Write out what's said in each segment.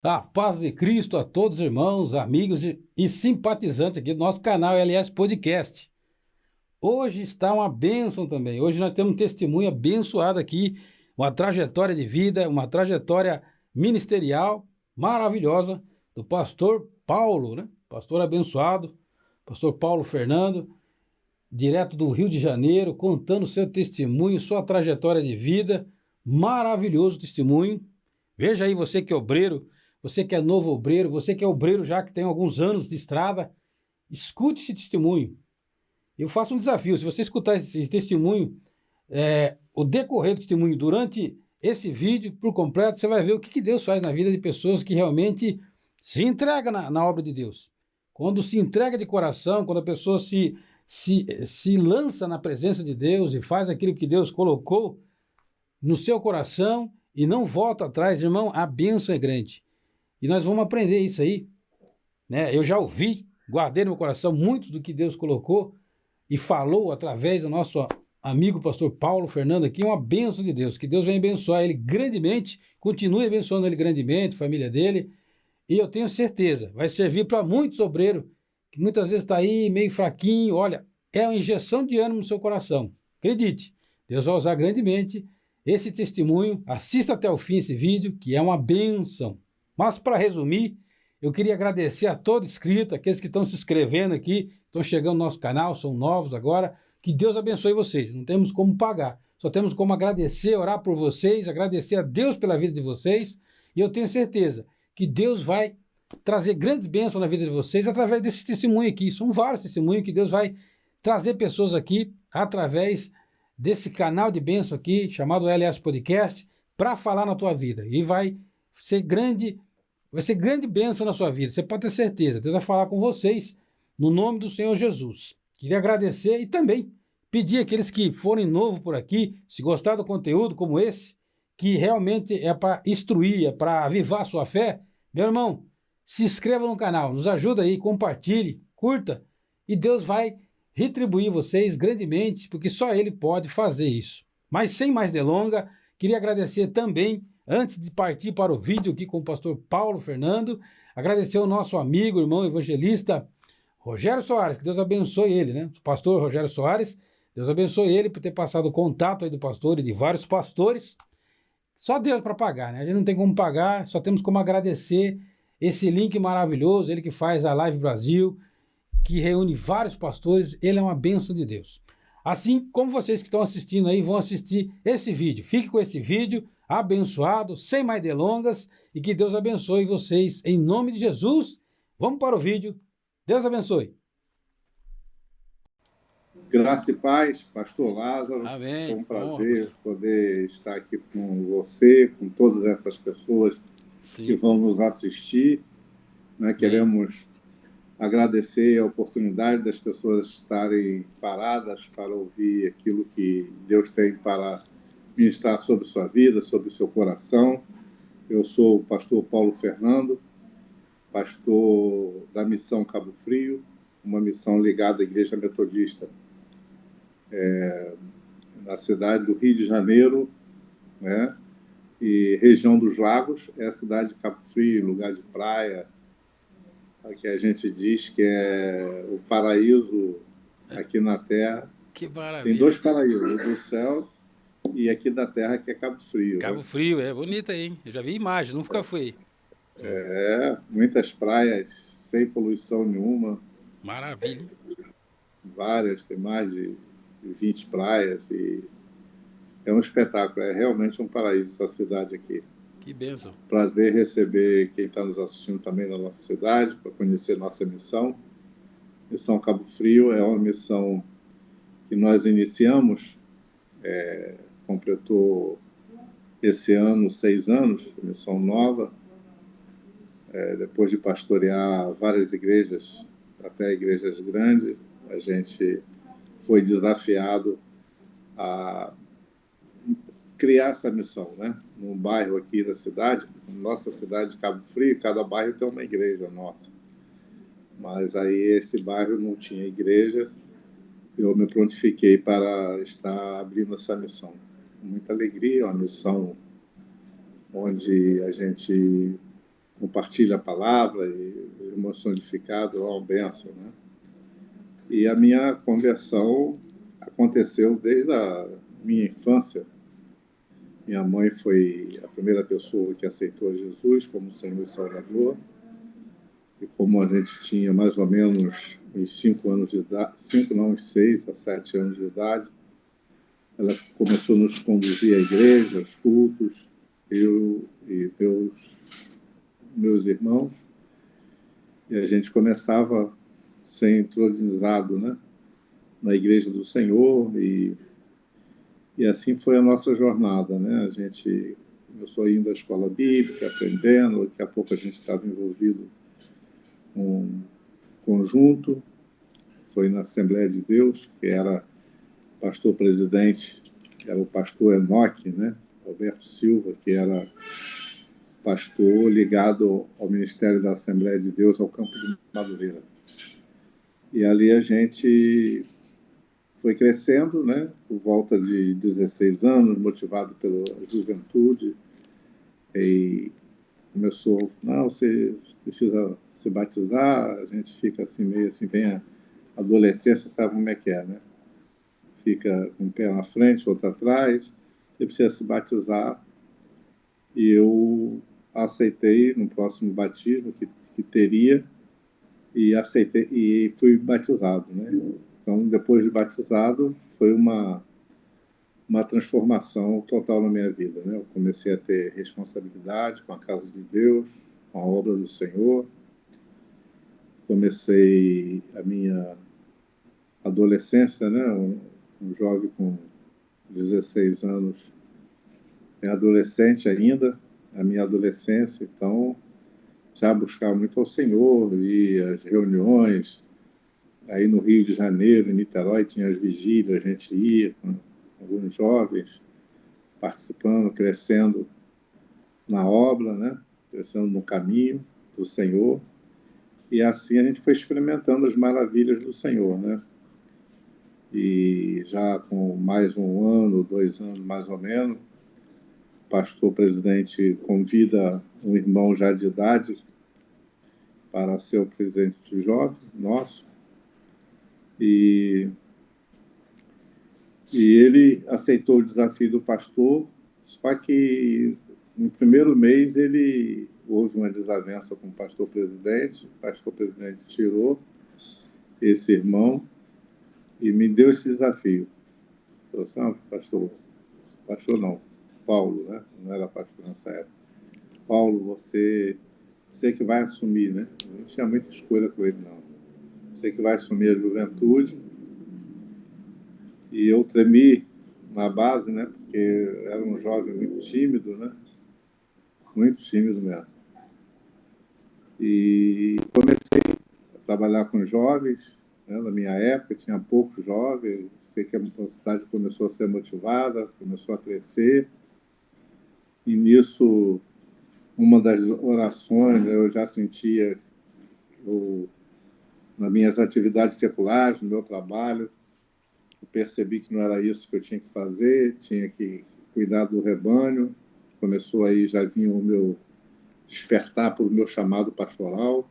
A paz de Cristo a todos, irmãos, amigos e simpatizantes aqui do nosso canal LS Podcast. Hoje está uma bênção também. Hoje nós temos um testemunho abençoado aqui, uma trajetória de vida, uma trajetória ministerial maravilhosa do pastor Paulo, né? Pastor abençoado, pastor Paulo Fernando, direto do Rio de Janeiro, contando seu testemunho, sua trajetória de vida. Maravilhoso testemunho. Veja aí, você que é obreiro, você que é novo obreiro, você que é obreiro já que tem alguns anos de estrada, escute esse testemunho. Eu faço um desafio: se você escutar esse testemunho, o decorrer do testemunho durante esse vídeo por completo, você vai ver o que Deus faz na vida de pessoas que realmente se entregam na obra de Deus. Quando se entrega de coração, quando a pessoa se lança na presença de Deus e faz aquilo que Deus colocou no seu coração e não volta atrás, irmão, a bênção é grande. E nós vamos aprender isso aí, né? Eu já ouvi, guardei no meu coração muito do que Deus colocou e falou através do nosso amigo pastor Paulo Fernando aqui, uma bênção de Deus, que Deus venha abençoar ele grandemente, continue abençoando ele grandemente, família dele, e eu tenho certeza, vai servir para muitos obreiros, que muitas vezes está aí meio fraquinho, olha, é uma injeção de ânimo no seu coração, acredite, Deus vai usar grandemente esse testemunho, assista até o fim esse vídeo, que é uma bênção. Mas para resumir, eu queria agradecer a todo inscrito, aqueles que estão se inscrevendo aqui, estão chegando no nosso canal, são novos agora. Que Deus abençoe vocês. Não temos como pagar, só temos como agradecer, orar por vocês, agradecer a Deus pela vida de vocês. E eu tenho certeza que Deus vai trazer grandes bênçãos na vida de vocês através desse testemunho aqui. São vários testemunhos que Deus vai trazer pessoas aqui através desse canal de bênção aqui, chamado LS Podcast, para falar na tua vida. E vai ser grande bênção na sua vida. Você pode ter certeza. Deus vai falar com vocês no nome do Senhor Jesus. Queria agradecer e também pedir àqueles que forem novos por aqui, se gostar do conteúdo como esse, que realmente é para instruir, é para avivar a sua fé, meu irmão, se inscreva no canal, nos ajuda aí, compartilhe, curta, e Deus vai retribuir vocês grandemente, porque só Ele pode fazer isso. Mas sem mais delonga, queria agradecer também, antes de partir para o vídeo aqui com o pastor Paulo Fernando, agradecer ao nosso amigo, irmão evangelista Rogério Soares, que Deus abençoe ele, né? O pastor Rogério Soares, Deus abençoe ele por ter passado o contato aí do pastor e de vários pastores. Só Deus para pagar, né? A gente não tem como pagar, só temos como agradecer esse link maravilhoso, ele que faz a Live Brasil, que reúne vários pastores, ele é uma bênção de Deus. Assim como vocês que estão assistindo aí vão assistir esse vídeo. Fique com esse vídeo abençoado, sem mais delongas, e que Deus abençoe vocês em nome de Jesus. Vamos para o vídeo. Deus abençoe. Graça e paz, pastor Lázaro. Amém. Foi um prazer poder estar aqui com você, com todas essas pessoas que vão nos assistir. Né? Queremos agradecer a oportunidade das pessoas estarem paradas para ouvir aquilo que Deus tem para ministrar sobre sua vida, sobre o seu coração. Eu sou o pastor Paulo Fernando, pastor da Missão Cabo Frio, uma missão ligada à Igreja Metodista na cidade do Rio de Janeiro, né? E região dos Lagos, é a cidade de Cabo Frio, lugar de praia, que a gente diz que é o paraíso aqui na Terra. Que maravilha. Tem dois paraísos, o do céu e aqui da Terra, que é Cabo Frio. Cabo Frio, é bonito aí, hein? Eu já vi imagens, nunca fui. Muitas praias sem poluição nenhuma. Maravilha. Várias, tem mais de 20 praias e é um espetáculo, é realmente um paraíso essa cidade aqui. Que bênção. Prazer receber quem está nos assistindo também na nossa cidade, para conhecer nossa missão. Missão Cabo Frio é uma missão que nós iniciamos, completou esse ano 6 anos, missão nova, depois de pastorear várias igrejas, até igrejas grandes, a gente foi desafiado a criar essa missão, né? Num bairro aqui da cidade, nossa cidade de Cabo Frio, cada bairro tem uma igreja nossa. Mas aí esse bairro não tinha igreja, eu me prontifiquei para estar abrindo essa missão. Com muita alegria, uma missão onde a gente compartilha a palavra e os irmãos são edificados, é uma bênção, né? E a minha conversão aconteceu desde a minha infância. Minha mãe foi a primeira pessoa que aceitou Jesus como Senhor e Salvador. E como a gente tinha mais ou menos uns 5 anos de idade, 5 não, uns 6 a 7 anos de idade, ela começou a nos conduzir à igreja, aos cultos, eu e meus irmãos, e a gente começava a ser introduzado, né, na igreja do Senhor, e assim foi a nossa jornada, né? A gente começou indo à escola bíblica, aprendendo, daqui a pouco a gente estava envolvido com um conjunto, foi na Assembleia de Deus, que era pastor-presidente, era o pastor Enoque, né? Alberto Silva, que era pastor ligado ao Ministério da Assembleia de Deus, ao Campo de Madureira. E ali a gente foi crescendo, né? Por volta de 16 anos, motivado pela juventude, e começou, não, você precisa se batizar, a gente fica assim, meio assim, vem a adolescência, sabe como é que é, né? Fica com um pé na frente, outro atrás, você precisa se batizar. E eu aceitei no próximo batismo que teria, e aceitei e fui batizado, né? Então, depois de batizado, foi uma transformação total na minha vida, né? Eu comecei a ter responsabilidade com a casa de Deus, com a obra do Senhor. Comecei a minha adolescência, né? Um jovem com 16 anos, é adolescente ainda, a minha adolescência, então já buscava muito ao Senhor, e as reuniões, aí no Rio de Janeiro, em Niterói, tinha as vigílias, a gente ia com alguns jovens participando, crescendo na obra, né? Crescendo no caminho do Senhor, e assim a gente foi experimentando as maravilhas do Senhor, né? E já com mais 1 ano, 2 anos mais ou menos, o pastor-presidente convida um irmão já de idade para ser o presidente do jovem nosso, e ele aceitou o desafio do pastor, só que no primeiro mês houve uma desavença com o pastor-presidente tirou esse irmão e me deu esse desafio. Falou assim, pastor não, Paulo, né? Não era pastor nessa época. Paulo, você que vai assumir, né? Não tinha muita escolha com ele, não. Você que vai assumir a juventude. E eu tremi na base, né? Porque era um jovem muito tímido, né? Muito tímido mesmo. E comecei a trabalhar com jovens, né? Na minha época tinha poucos jovens, sei que a cidade começou a ser motivada, começou a crescer, e nisso, uma das orações, eu já sentia, nas minhas atividades seculares, no meu trabalho, eu percebi que não era isso que eu tinha que fazer, tinha que cuidar do rebanho. Começou aí, já vinha o meu despertar para o meu chamado pastoral.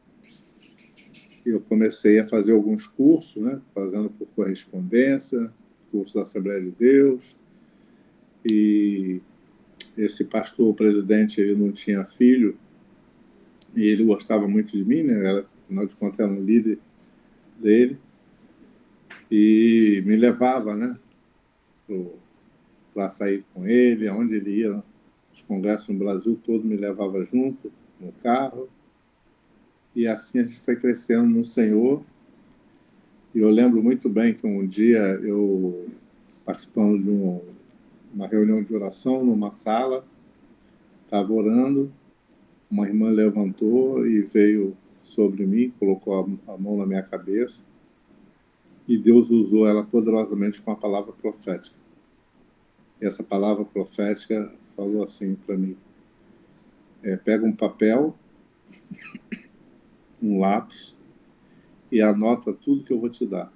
Eu comecei a fazer alguns cursos, né, fazendo por correspondência, curso da Assembleia de Deus, e esse pastor, o presidente, ele não tinha filho, e ele gostava muito de mim, né, afinal de contas era um líder dele, e me levava, né, para sair com ele, aonde ele ia, os congressos no Brasil todo, me levava junto, no carro, e assim a gente foi crescendo no Senhor. E eu lembro muito bem que um dia eu, participando de uma reunião de oração numa sala, estava orando, uma irmã levantou e veio sobre mim, colocou a mão na minha cabeça, e Deus usou ela poderosamente com a palavra profética. E essa palavra profética falou assim para mim, pega um papel, um lápis, e anota tudo que eu vou te dar.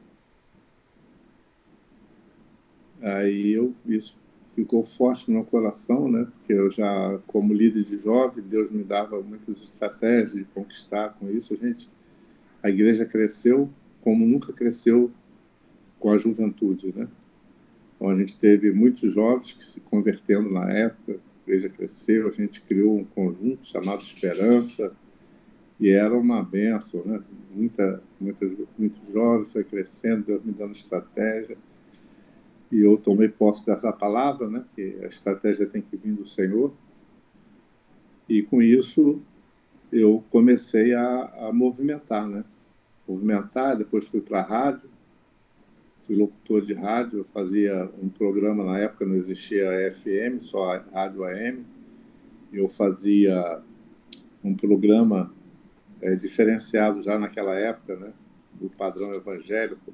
Aí eu fiz ficou forte no meu coração, né? Porque eu já, como líder de jovem, Deus me dava muitas estratégias de conquistar com isso. A igreja cresceu como nunca cresceu com a juventude, né? Então, a gente teve muitos jovens que se convertendo na época, a igreja cresceu, a gente criou um conjunto chamado Esperança, e era uma bênção, né? Muitos jovens, foi crescendo, Deus me dando estratégia, e eu tomei posse dessa palavra, né? Que a estratégia tem que vir do Senhor, e com isso eu comecei a movimentar, né? Movimentar, depois fui para a rádio, fui locutor de rádio, eu fazia um programa, na época não existia FM, só a rádio AM, eu fazia um programa diferenciado já naquela época, né, do padrão evangélico,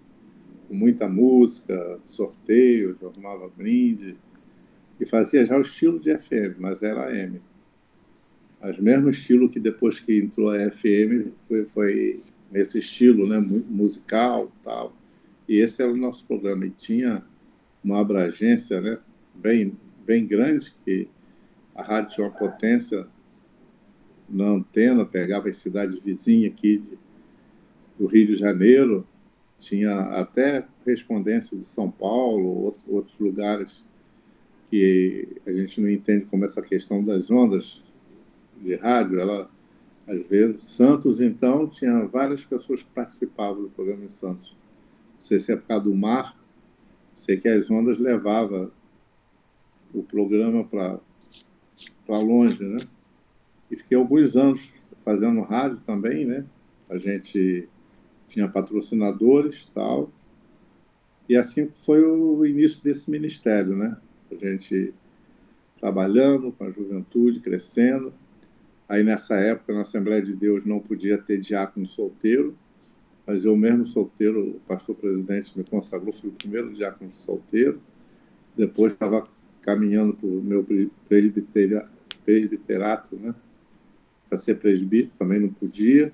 com muita música, sorteios, eu arrumava brinde, e fazia já o estilo de FM, mas era AM. Mas mesmo estilo que depois que entrou a FM, foi nesse estilo, né, musical tal. E esse era o nosso programa. E tinha uma abrangência, né, bem grande, que a rádio tinha uma potência na antena, pegava as cidades vizinhas aqui do Rio de Janeiro, tinha até correspondência de São Paulo, outros lugares que a gente não entende como essa questão das ondas de rádio, ela, às vezes, Santos, então, tinha várias pessoas que participavam do programa em Santos. Não sei se é por causa do mar, sei que as ondas levavam o programa para longe, né? E fiquei alguns anos fazendo rádio também, né? A gente tinha patrocinadores, tal. E assim foi o início desse ministério, né? A gente trabalhando com a juventude, crescendo. Aí, nessa época, na Assembleia de Deus, não podia ter diácono solteiro, mas eu mesmo solteiro, o pastor presidente me consagrou, fui o primeiro diácono solteiro. Depois estava caminhando para o meu presbiterato, né? Para ser presbítero, também não podia.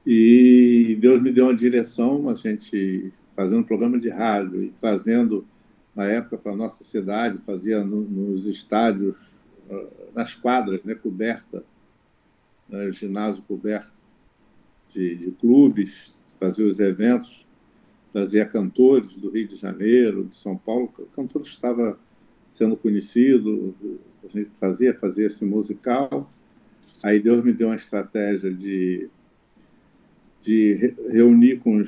E Deus me deu uma direção, a gente fazendo um programa de rádio e trazendo, na época, para a nossa cidade, fazia nos estádios, nas quadras, né, coberta, né, ginásio coberto de clubes, fazia os eventos, trazia cantores do Rio de Janeiro, de São Paulo, cantores que estavam sendo conhecidos, a gente fazia esse musical. Aí Deus me deu uma estratégia de reunir com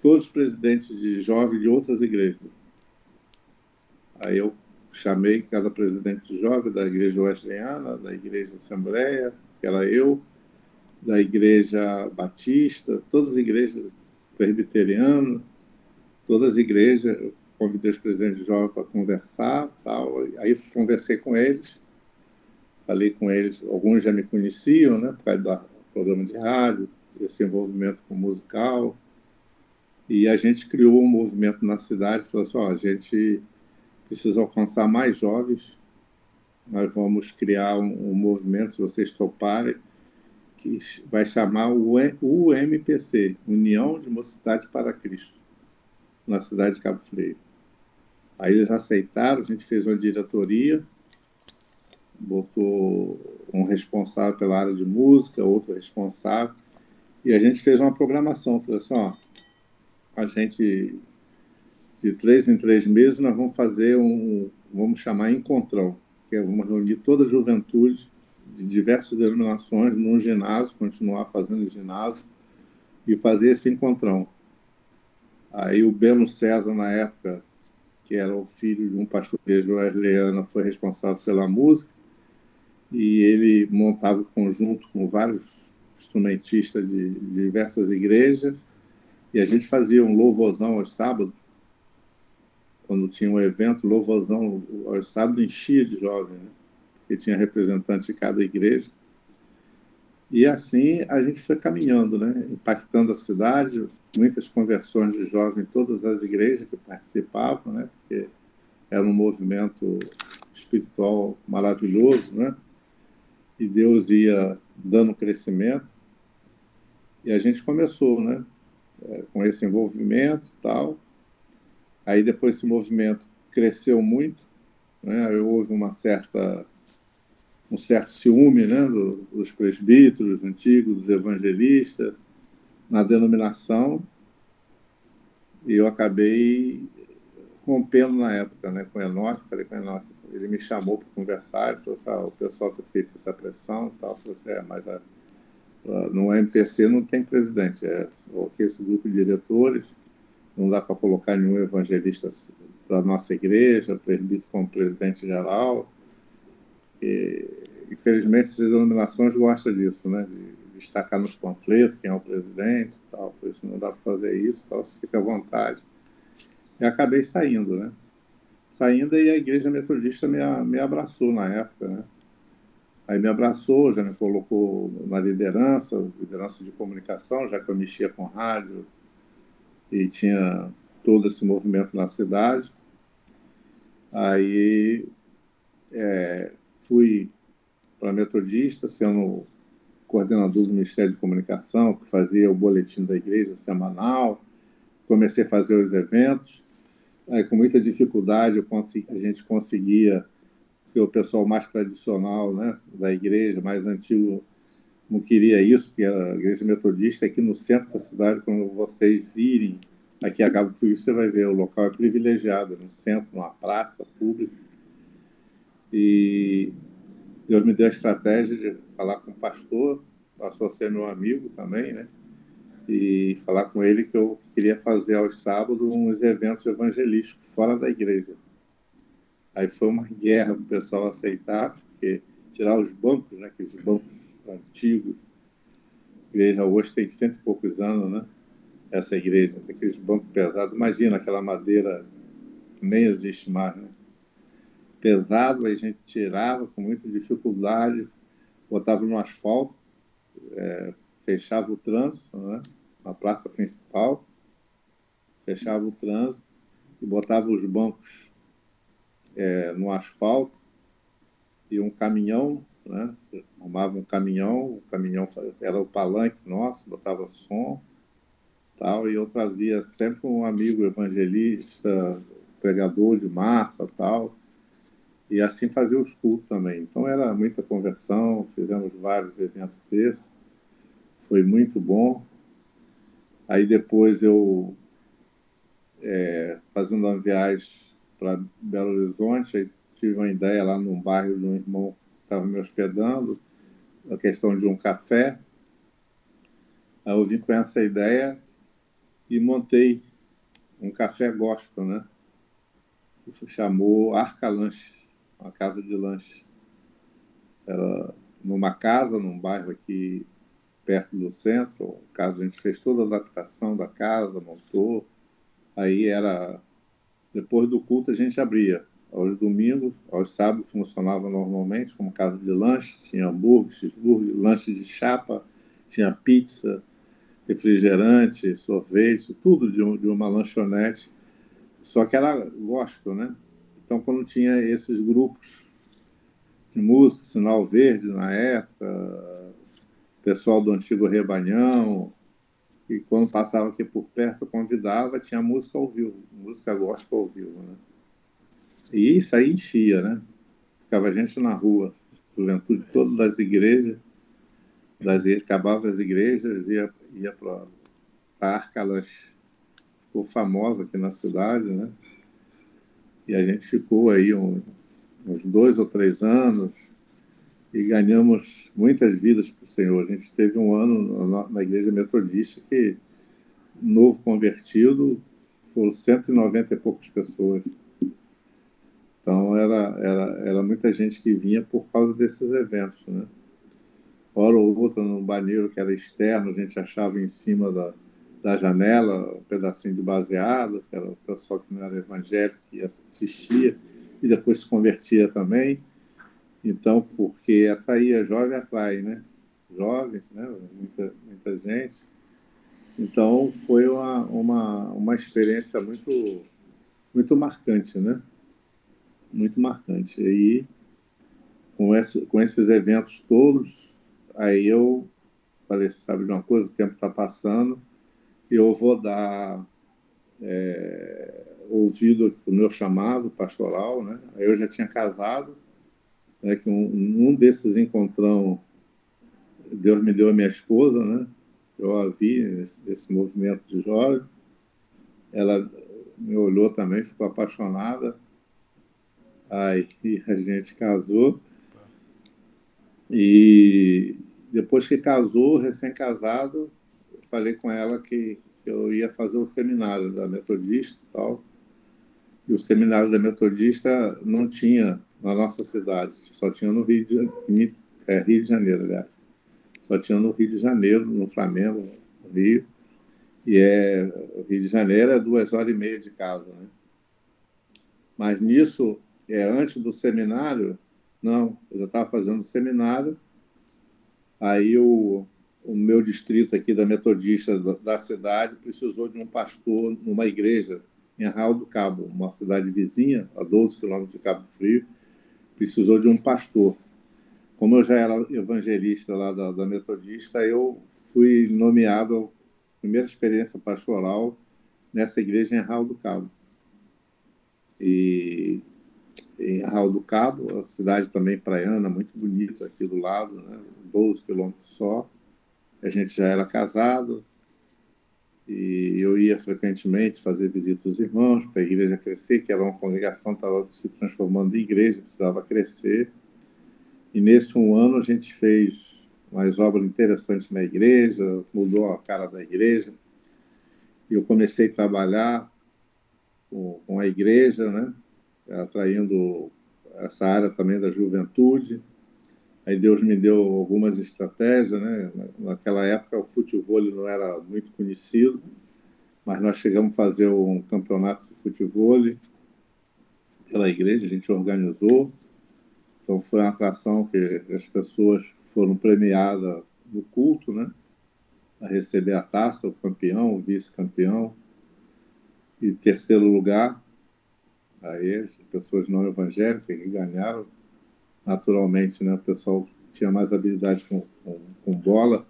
todos os presidentes de jovens de outras igrejas. Aí eu chamei cada presidente de jovem da Igreja Wesleyana, da Igreja Assembleia, que era eu, da Igreja Batista, todas as igrejas presbiterianas, todas as igrejas, eu convidei os presidentes de jovens para conversar, tal. Aí conversei com eles, falei com eles, alguns já me conheciam, né, por causa do programa de rádio, esse envolvimento com musical, e a gente criou um movimento na cidade, falou assim, a gente precisa alcançar mais jovens, nós vamos criar um movimento, se vocês toparem, que vai chamar o UMPC, União de Mocidade para Cristo, na cidade de Cabo Frio. Aí eles aceitaram, a gente fez uma diretoria, botou um responsável pela área de música, outro responsável, e a gente fez uma programação, falou assim, a gente, de 3 em 3 meses, nós vamos fazer vamos chamar Encontrão, que é vamos reunir toda a juventude de diversas denominações num ginásio, continuar fazendo ginásio e fazer esse encontrão. Aí o Belo César, na época, que era o filho de um pastor de Wesleyana, foi responsável pela música, e ele montava o conjunto com vários instrumentistas de diversas igrejas, e a gente fazia um louvorzão aos sábados, quando tinha um evento, louvorzão aos sábados, enchia de jovens, né? Porque tinha representante de cada igreja. E assim a gente foi caminhando, né? Impactando a cidade, muitas conversões de jovens em todas as igrejas que participavam, né? Porque era um movimento espiritual maravilhoso, né? E Deus ia dando crescimento. E a gente começou, né? Com esse envolvimento e tal. Aí depois esse movimento cresceu muito, né? Houve um certo ciúme, né, dos presbíteros antigos, dos evangelistas, na denominação, e eu acabei rompendo na época, né, com o Enoque. Falei com o Enoque, ele me chamou para conversar, ele falou assim, o pessoal tem feito essa pressão e tal. Eu falei assim, mas no MPC não tem presidente, esse grupo de diretores, não dá para colocar nenhum evangelista da nossa igreja, presbítero como presidente geral. E, infelizmente, as denominações gostam disso, né, de destacar nos panfletos quem é o presidente e tal. Eu falei assim, não dá para fazer isso, tal, você fica à vontade. E acabei saindo, né? Saindo, e a Igreja Metodista me abraçou na época, né? Aí me abraçou, já me colocou na liderança de comunicação, já que eu mexia com rádio e tinha todo esse movimento na cidade. Aí fui para a Metodista, sendo coordenador do Ministério de Comunicação, que fazia o boletim da igreja semanal. Comecei a fazer os eventos. Aí, com muita dificuldade, a gente conseguia, porque o pessoal mais tradicional, né, da igreja, mais antigo, não queria isso, porque a igreja metodista aqui no centro da cidade. Quando vocês virem aqui a Cabo Frio, você vai ver, o local é privilegiado, no centro, numa praça pública. E Deus me deu a estratégia de falar com o pastor, passou a ser meu amigo também, né? E falar com ele que eu queria fazer aos sábados uns eventos evangelísticos fora da igreja. Aí foi uma guerra para o pessoal aceitar, porque tirar os bancos, né, aqueles bancos antigos, a igreja hoje tem 100 e poucos anos, né? Essa igreja tem aqueles bancos pesados. Imagina aquela madeira que nem existe mais, né? Pesado, aí a gente tirava com muita dificuldade, botava no asfalto, fechava o trânsito, né, na praça principal, fechava o trânsito e botava os bancos no asfalto, e um caminhão, né, arrumava um caminhão, o caminhão era o palanque nosso, botava som, tal, e eu trazia sempre um amigo evangelista, pregador de massa, tal, e assim fazia os cultos também. Então era muita conversão, fizemos vários eventos desses, foi muito bom. Aí depois eu, fazendo uma viagem para Belo Horizonte, aí tive uma ideia lá num bairro de um irmão que estava me hospedando, a questão de um café. Aí eu vim com essa ideia e montei um café gospel, né, que se chamou Arca Lanche, uma casa de lanche. Era numa casa, num bairro aqui perto do centro. A gente fez toda a adaptação da casa, montou. Aí depois do culto a gente abria. Aos domingos, aos sábados funcionava normalmente como casa de lanche, tinha hambúrguer, cheeseburger, lanche de chapa, tinha pizza, refrigerante, sorvete, tudo de uma lanchonete. Só que era gospel, né? Então, quando tinha esses grupos de música, Sinal Verde na época, pessoal do Antigo Rebanhão, e quando passava aqui por perto, eu convidava, tinha música ao vivo, música gospel ao vivo, né? E isso aí enchia, né? Ficava gente na rua, juventude toda acabava as igrejas, ia para a Arca Lanche. Ficou famosa aqui na cidade, né? E a gente ficou aí uns 2 ou 3 anos e ganhamos muitas vidas para o Senhor. A gente teve um ano na Igreja Metodista que, novo convertido, foram 190 e poucas pessoas. Então, era muita gente que vinha por causa desses eventos, né? Hora ou outra, no banheiro que era externo, a gente achava em cima da janela um pedacinho de baseado, que era o pessoal que não era evangélico, que assistia e depois se convertia também. Então, porque atraía, jovem atrai, né? Jovens, né? Muita gente. Então, foi uma experiência muito marcante, né? Muito marcante. E aí, com esses eventos todos, aí eu falei, sabe de uma coisa, o tempo está passando, e eu vou dar ouvido o meu chamado pastoral, né? Aí eu já tinha casado, né? Que um desses encontrão, Deus me deu a minha esposa, né? Eu a vi nesse movimento de jovem. Ela me olhou também, ficou apaixonada. Aí a gente casou. E depois que casou, recém-casado, eu falei com ela que eu ia fazer o seminário da Metodista e tal. E o seminário da Metodista não tinha na nossa cidade, só tinha no Rio de Janeiro, aliás. Só tinha no Rio de Janeiro, no Flamengo, no Rio. E o Rio de Janeiro é 2 horas e meia de casa, né? Mas nisso, antes do seminário, não, eu já estava fazendo o seminário. Aí o meu distrito aqui da Metodista da cidade precisou de um pastor numa igreja em Arraial do Cabo, uma cidade vizinha, a 12 quilômetros de Cabo Frio, precisou de um pastor. Como eu já era evangelista lá da Metodista, eu fui nomeado, primeira experiência pastoral, nessa igreja em Arraial do Cabo. E em Arraial do Cabo, a cidade também praiana, muito bonita aqui do lado, né? 12 quilômetros só. A gente já era casado e eu ia frequentemente fazer visita aos irmãos para a igreja crescer, que era uma congregação, estava se transformando em igreja, precisava crescer. E nesse um ano a gente fez umas obras interessantes na igreja, mudou a cara da igreja. E eu comecei a trabalhar com a igreja, né? Atraindo essa área também da juventude. Aí Deus me deu algumas estratégias, né? Naquela época o futebol não era muito conhecido, mas nós chegamos a fazer um campeonato de futebol pela igreja, a gente organizou. Então foi uma atração que as pessoas foram premiadas no culto, né? A receber a taça, o campeão, o vice-campeão. E terceiro lugar, aí as pessoas não evangélicas que ganharam. Naturalmente, né? O pessoal tinha mais habilidade com bola.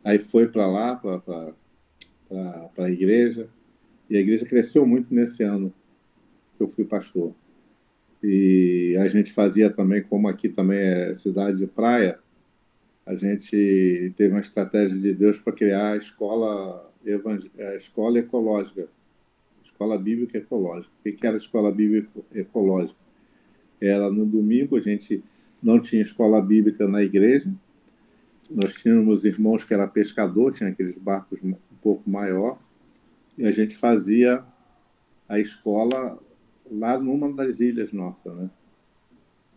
Aí foi para lá, para a igreja. E a igreja cresceu muito nesse ano que eu fui pastor. E a gente fazia também, como aqui também é cidade de praia, a gente teve uma estratégia de Deus para criar a escola ecológica, escola bíblica ecológica. O que era a escola bíblica ecológica? Era no domingo, a gente não tinha escola bíblica na igreja, nós tínhamos irmãos que eram pescador, tinha aqueles barcos um pouco maior, e a gente fazia a escola lá numa das ilhas nossas, né?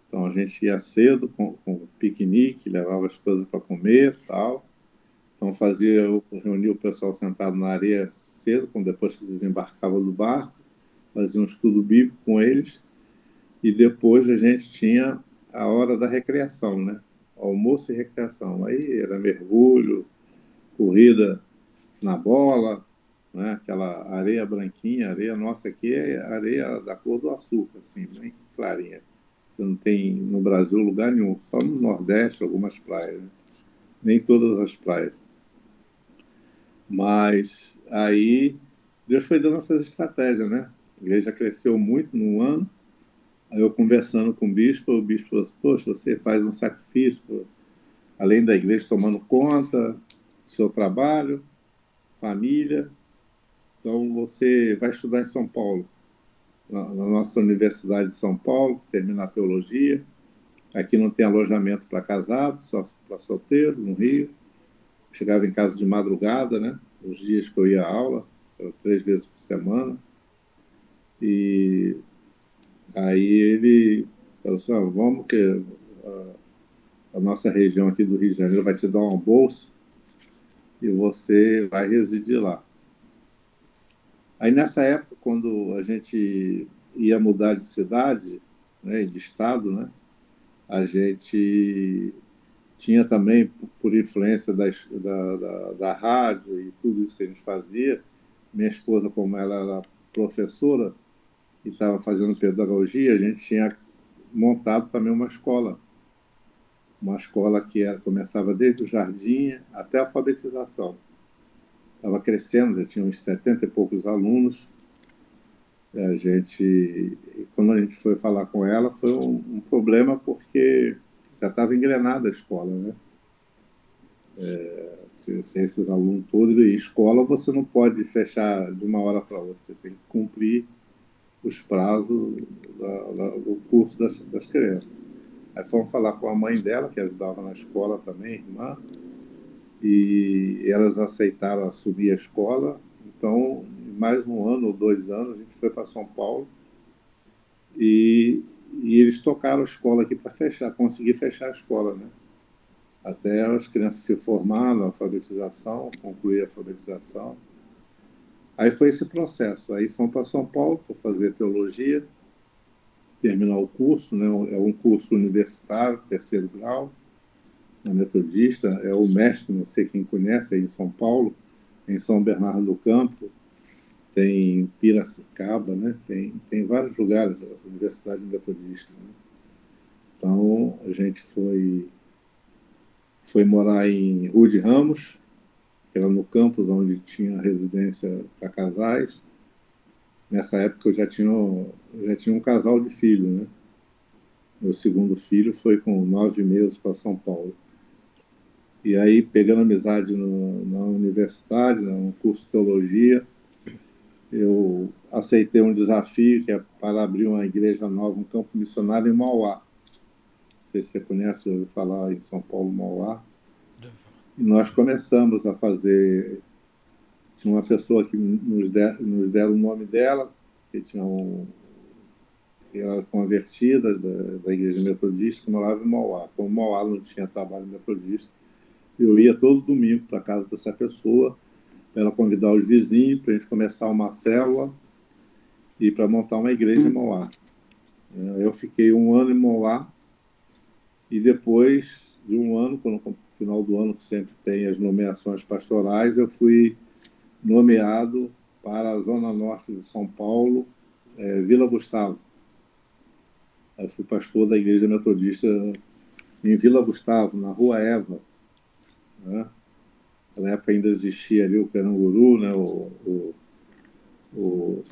Então a gente ia cedo com piquenique, levava as coisas para comer, tal. Então reunia o pessoal sentado na areia cedo, depois que desembarcava do barco, fazia um estudo bíblico com eles e depois a gente tinha a hora da recreação, né? Almoço e recreação. Aí era mergulho, corrida na bola, né? Aquela areia branquinha, areia nossa aqui é areia da cor do açúcar, assim, bem clarinha. Você não tem no Brasil lugar nenhum, só no Nordeste, algumas praias, né? Nem todas as praias. Mas aí Deus foi dando essas estratégias, né? A igreja cresceu muito no ano. Aí eu conversando com o bispo falou assim, poxa, você faz um sacrifício, além da igreja tomando conta, do seu trabalho, família, então você vai estudar em São Paulo, na nossa Universidade de São Paulo, terminar teologia. Aqui não tem alojamento para casado, só para solteiro, no Rio. Chegava em casa de madrugada, né? Os dias que eu ia à aula, 3 vezes por semana. E aí ele falou assim, vamos que a nossa região aqui do Rio de Janeiro vai te dar uma bolsa e você vai residir lá. Aí nessa época, quando a gente ia mudar de cidade, né, de estado, né, a gente tinha também, por influência da rádio e tudo isso que a gente fazia, minha esposa, como ela era professora e estava fazendo pedagogia, a gente tinha montado também uma escola que começava desde o jardim até a alfabetização. estava crescendo, já tinha uns 70 e poucos alunos. Quando a gente foi falar com ela, foi um problema porque já estava engrenada a escola, né? Tinha esses alunos todos, e escola você não pode fechar de uma hora para outra, você tem que cumprir os prazos do curso das crianças. Aí fomos falar com a mãe dela, que ajudava na escola também, irmã, e elas aceitaram assumir a escola. Então, em mais um ano ou 2 anos, a gente foi para São Paulo e eles tocaram a escola aqui para fechar, conseguir fechar a escola, né? Até as crianças se formaram, alfabetização, concluir a alfabetização. Aí foi esse processo. Aí fomos para São Paulo para fazer teologia, terminar o curso, né? É um curso universitário, terceiro grau, na Metodista. É o mestre, não sei quem conhece, aí em São Paulo, em São Bernardo do Campo, tem Piracicaba, né? Tem vários lugares, a Universidade Metodista, né? Então, a gente foi morar em Rua de Ramos, que era no campus onde tinha residência para casais. Nessa época eu já tinha um casal de filhos, né? Meu segundo filho foi com 9 meses para São Paulo. E aí, pegando amizade na universidade, no curso de teologia, eu aceitei um desafio que é para abrir uma igreja nova, um campo missionário em Mauá. Não sei se você conhece, ouviu falar em São Paulo, Mauá. E nós começamos a fazer. Tinha uma pessoa que nos deram o nome dela, que era convertida da igreja metodista, que morava em Mauá. Como Mauá não tinha trabalho metodista, eu ia todo domingo para a casa dessa pessoa, para ela convidar os vizinhos, para a gente começar uma célula e para montar uma igreja em Mauá. Eu fiquei um ano em Mauá e depois de um ano, no final do ano, que sempre tem as nomeações pastorais, eu fui nomeado para a Zona Norte de São Paulo, Vila Gustavo. Eu fui pastor da Igreja Metodista em Vila Gustavo, na Rua Eva, né? Na época ainda existia ali o Caranguru, né? O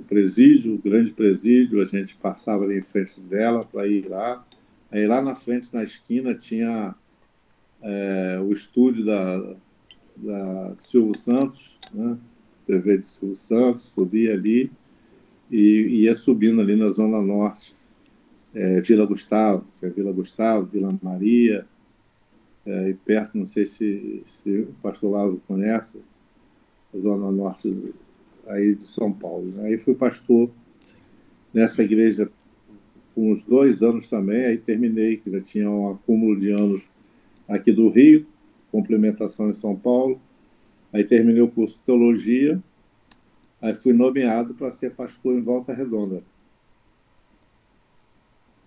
presídio, o grande presídio, a gente passava ali em frente dela para ir lá. Aí lá na frente, na esquina, tinha o estúdio da Silvio Santos, né? TV de Silvio Santos, subia ali e ia subindo ali na Zona Norte. Vila Gustavo, Vila Gustavo, Vila Maria, e perto, não sei se o pastor Lázaro conhece, a Zona Norte aí de São Paulo. Aí fui pastor nessa igreja por uns 2 anos também, aí terminei, que já tinha um acúmulo de anos aqui do Rio, complementação em São Paulo, aí terminei o curso de teologia, aí fui nomeado para ser pastor em Volta Redonda.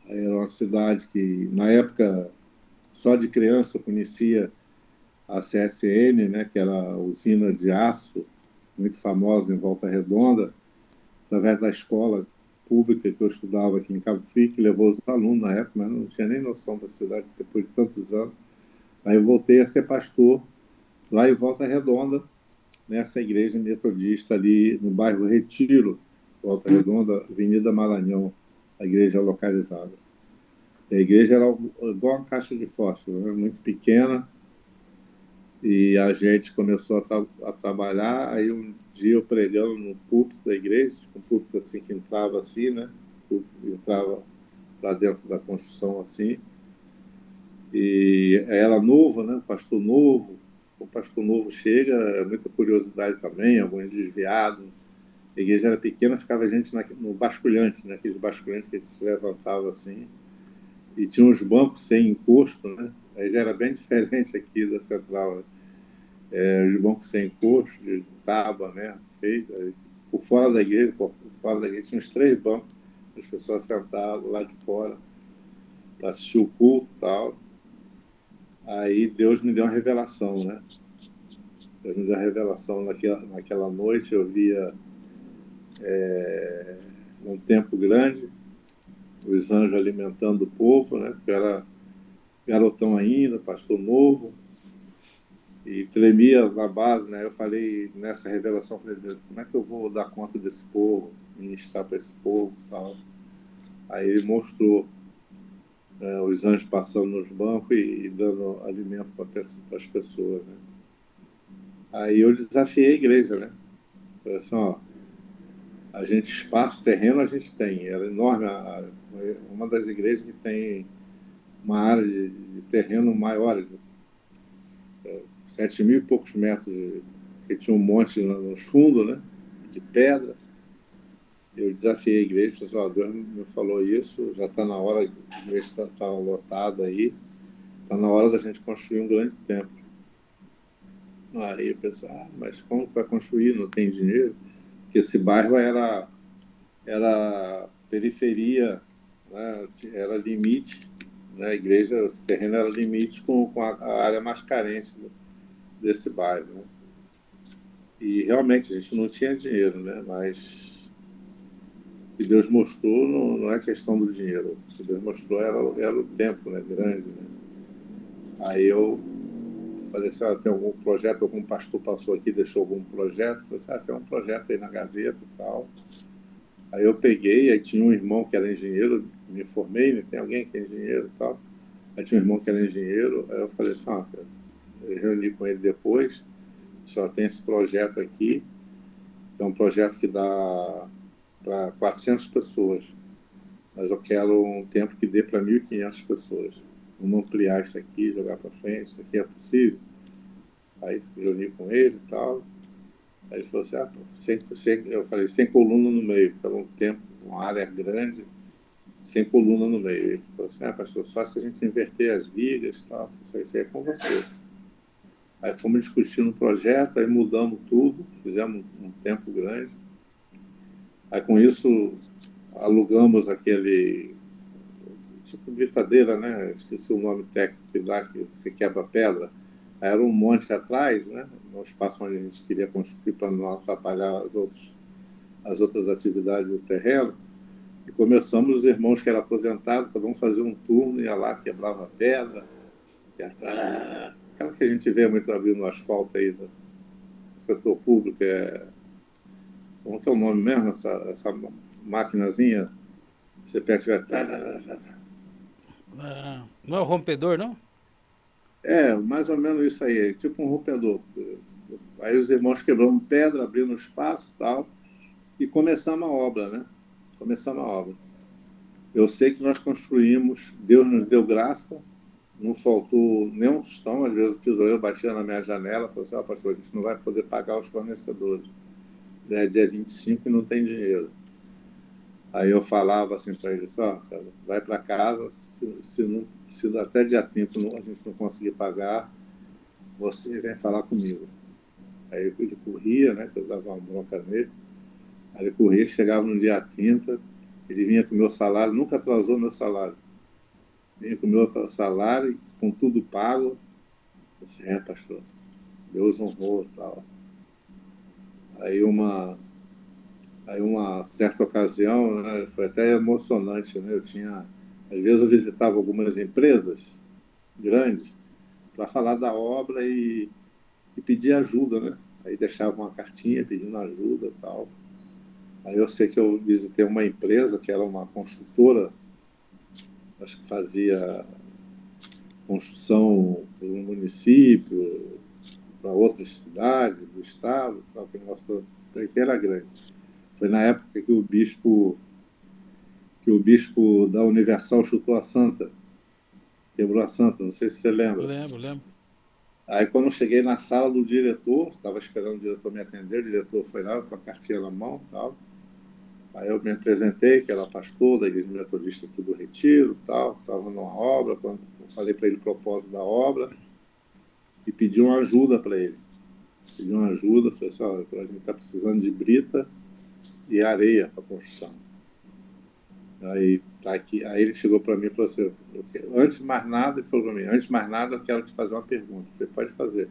Aí era uma cidade que, na época, só de criança eu conhecia a CSN, né, que era a usina de aço, muito famosa em Volta Redonda, através da escola pública que eu estudava aqui em Cabo Frio, que levou os alunos na época, mas não tinha nem noção da cidade depois de tantos anos. Aí eu voltei a ser pastor lá em Volta Redonda, nessa igreja metodista ali no bairro Retiro, Volta Redonda, Avenida Maranhão, a igreja localizada. A igreja era igual uma caixa de fósforo, né? Muito pequena, e a gente começou a trabalhar. Aí um dia eu pregando no púlpito da igreja, um púlpito assim que entrava assim, né? Entrava para dentro da construção assim, e era novo, né? Pastor novo. O pastor novo chega, muita curiosidade também, alguns desviados. A igreja era pequena, ficava a gente no basculhante, né? Aqueles basculhantes que a gente levantava assim, e tinha uns bancos sem encosto, né? Aí já era bem diferente aqui da central, né? Os bancos sem encosto, de tábua, né? Feito, por fora da igreja, tinha uns 3 bancos, as pessoas sentadas lá de fora para assistir o culto e tal. Aí Deus me deu uma revelação, né? Deus me deu uma revelação naquela noite. Eu via um tempo grande, os anjos alimentando o povo, né? Porque eu era garotão ainda, pastor novo. e tremia na base, né? Eu falei, nessa revelação, falei, Deus, como é que eu vou dar conta desse povo, ministrar para esse povo e tal? Aí ele mostrou os anjos passando nos bancos e dando alimento para as pessoas, né? Aí eu desafiei a igreja, né? Falei assim, ó, a gente, espaço, terreno a gente tem, era enorme, uma das igrejas que tem uma área de terreno maior, de 7 mil e poucos metros, que tinha um monte nos fundos, né? De pedra. Eu desafiei a igreja, falei assim, ó, Deus me falou isso, já está na hora, a igreja está lotada aí, está na hora da gente construir um grande templo. Aí o pessoal, mas como que vai construir? Não tem dinheiro? Porque esse bairro era periferia, né? Era limite, né? A igreja, esse terreno era limite com a área mais carente desse bairro, né? E realmente a gente não tinha dinheiro, né? Mas o que Deus mostrou não é questão do dinheiro. O que Deus mostrou era o tempo, né? Grande, né? Aí eu falei assim, tem algum projeto, algum pastor passou aqui, deixou algum projeto? Falei assim, tem um projeto aí na gaveta e tal. Aí eu peguei, aí tinha um irmão que era engenheiro, me formei, né? Tem alguém que é engenheiro e tal. Aí tinha um irmão que era engenheiro, aí eu falei assim, eu reuni com ele depois, só tem esse projeto aqui, é um projeto que dá para 400 pessoas, mas eu quero um tempo que dê para 1.500 pessoas. Vamos ampliar isso aqui, jogar para frente, isso aqui é possível? Aí reuni com ele e tal. Aí ele falou assim, eu falei, sem coluna no meio, estava um tempo, uma área grande, sem coluna no meio. Ele falou assim, pastor, só se a gente inverter as vigas e tal, isso aí é com você. Aí fomos discutindo o projeto, aí mudamos tudo, fizemos um tempo grande. Aí com isso alugamos aquele tipo de brincadeira, né? Esqueci o nome técnico lá, que você quebra pedra. Aí era um monte atrás, né? No espaço onde a gente queria construir para não atrapalhar as outras atividades do terreno. E começamos, os irmãos que eram aposentados, cada um fazia um turno, ia lá, quebrava pedra. Aquela que a gente vê muito abrindo no asfalto aí do setor público. Como que é o nome mesmo? Essa maquinazinha? Você pega. Não é o rompedor, não? Mais ou menos isso aí, tipo um rompedor. Aí os irmãos quebrando pedra, abrindo espaço e tal, e começamos a obra, né? Começamos a obra. Eu sei que nós construímos, Deus nos deu graça, não faltou nem um tostão, às vezes o tesoureiro batia na minha janela e falou assim, pastor, a gente não vai poder pagar os fornecedores. É dia 25 e não tem dinheiro. Aí eu falava assim para ele, cara, vai para casa, se até dia 30 a gente não conseguir pagar, você vem falar comigo. Aí ele corria, né, que eu dava uma bronca nele, aí ele corria, chegava no dia 30, ele vinha com o meu salário, nunca atrasou meu salário, vinha com o meu salário, com tudo pago. Eu disse, pastor, Deus honrou e tal. Aí uma certa ocasião, né, foi até emocionante, né? Às vezes eu visitava algumas empresas grandes para falar da obra e pedir ajuda, né? Aí deixava uma cartinha pedindo ajuda e tal. Aí eu sei que eu visitei uma empresa que era uma construtora, acho que fazia construção para um município, para outras cidades do estado, tal, que o negócio era grande. Foi na época que o bispo da Universal chutou a Santa, quebrou a Santa, não sei se você lembra. Lembro, lembro. Aí quando eu cheguei na sala do diretor, estava esperando o diretor me atender, o diretor foi lá com a cartinha na mão e tal. Aí eu me apresentei, que era pastor da Igreja Metodista aqui do Retiro, tal, estava numa obra, quando eu falei para ele o propósito da obra e pedi uma ajuda para ele. Pedi uma ajuda, falei assim, a gente está precisando de brita e areia para construção. Aí, tá aqui. Aí ele chegou para mim e falou assim, antes de mais nada, ele falou para mim, antes de mais nada, eu quero te fazer uma pergunta. Eu falei, pode fazer.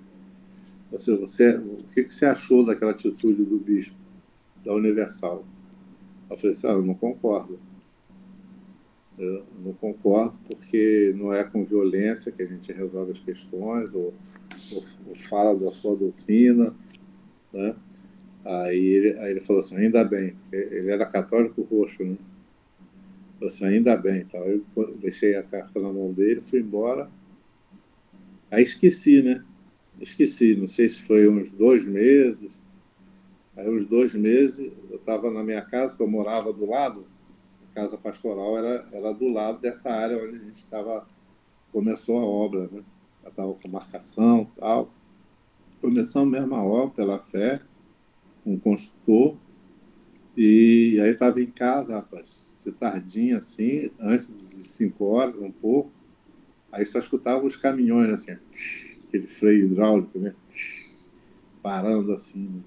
O que você achou daquela atitude do bispo da Universal? Eu falei assim, eu não concordo. Eu não concordo, porque não é com violência que a gente resolve as questões, ou fala da sua doutrina, né? Aí ele falou assim, ainda bem, ele era católico roxo, né? Falou assim, ainda bem. Então, eu deixei a carta na mão dele, fui embora. Aí esqueci, né? Esqueci, não sei se foi uns 2 meses. Aí uns 2 meses eu estava na minha casa, que eu morava do lado, a casa pastoral era do lado dessa área onde a gente estava, começou a obra, né? Já estava com marcação e tal. Começamos mesmo a obra pela fé, com um construtor, e aí estava em casa, rapaz, de tardinha assim, antes de 5 horas, um pouco, aí só escutava os caminhões assim, aquele freio hidráulico, né? Parando assim, né?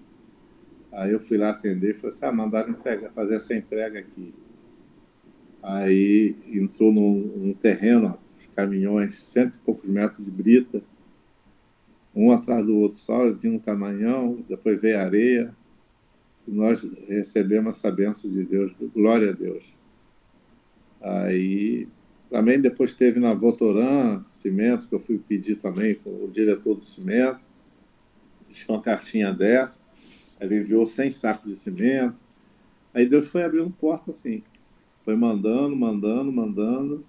Aí eu fui lá atender e falei assim, mandaram fazer essa entrega aqui. Aí entrou num terreno, os caminhões, 100 e poucos metros de brita, um atrás do outro, só vindo um caminhão, depois veio areia, e nós recebemos essa bênção de Deus, glória a Deus. Aí também depois teve na Votoran cimento, que eu fui pedir também com o diretor do cimento, fiz uma cartinha dessa, ele enviou 100 sacos de cimento, aí Deus foi abrindo porta assim, foi mandando, mandando, mandando.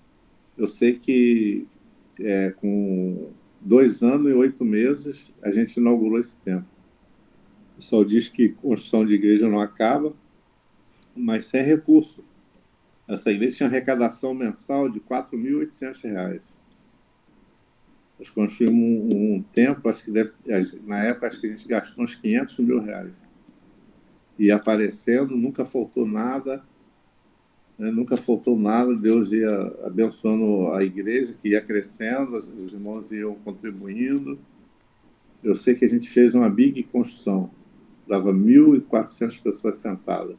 Eu sei que com 2 anos e 8 meses a gente inaugurou esse templo. O pessoal diz que construção de igreja não acaba, mas sem recurso. Essa igreja tinha arrecadação mensal de R$ 4.800. Nós construímos um templo, acho que na época acho que a gente gastou uns R$ 500 mil. E aparecendo, nunca faltou nada, né? Nunca faltou nada, Deus ia abençoando a igreja, que ia crescendo, os irmãos iam contribuindo. Eu sei que a gente fez uma big construção, dava 1.400 pessoas sentadas.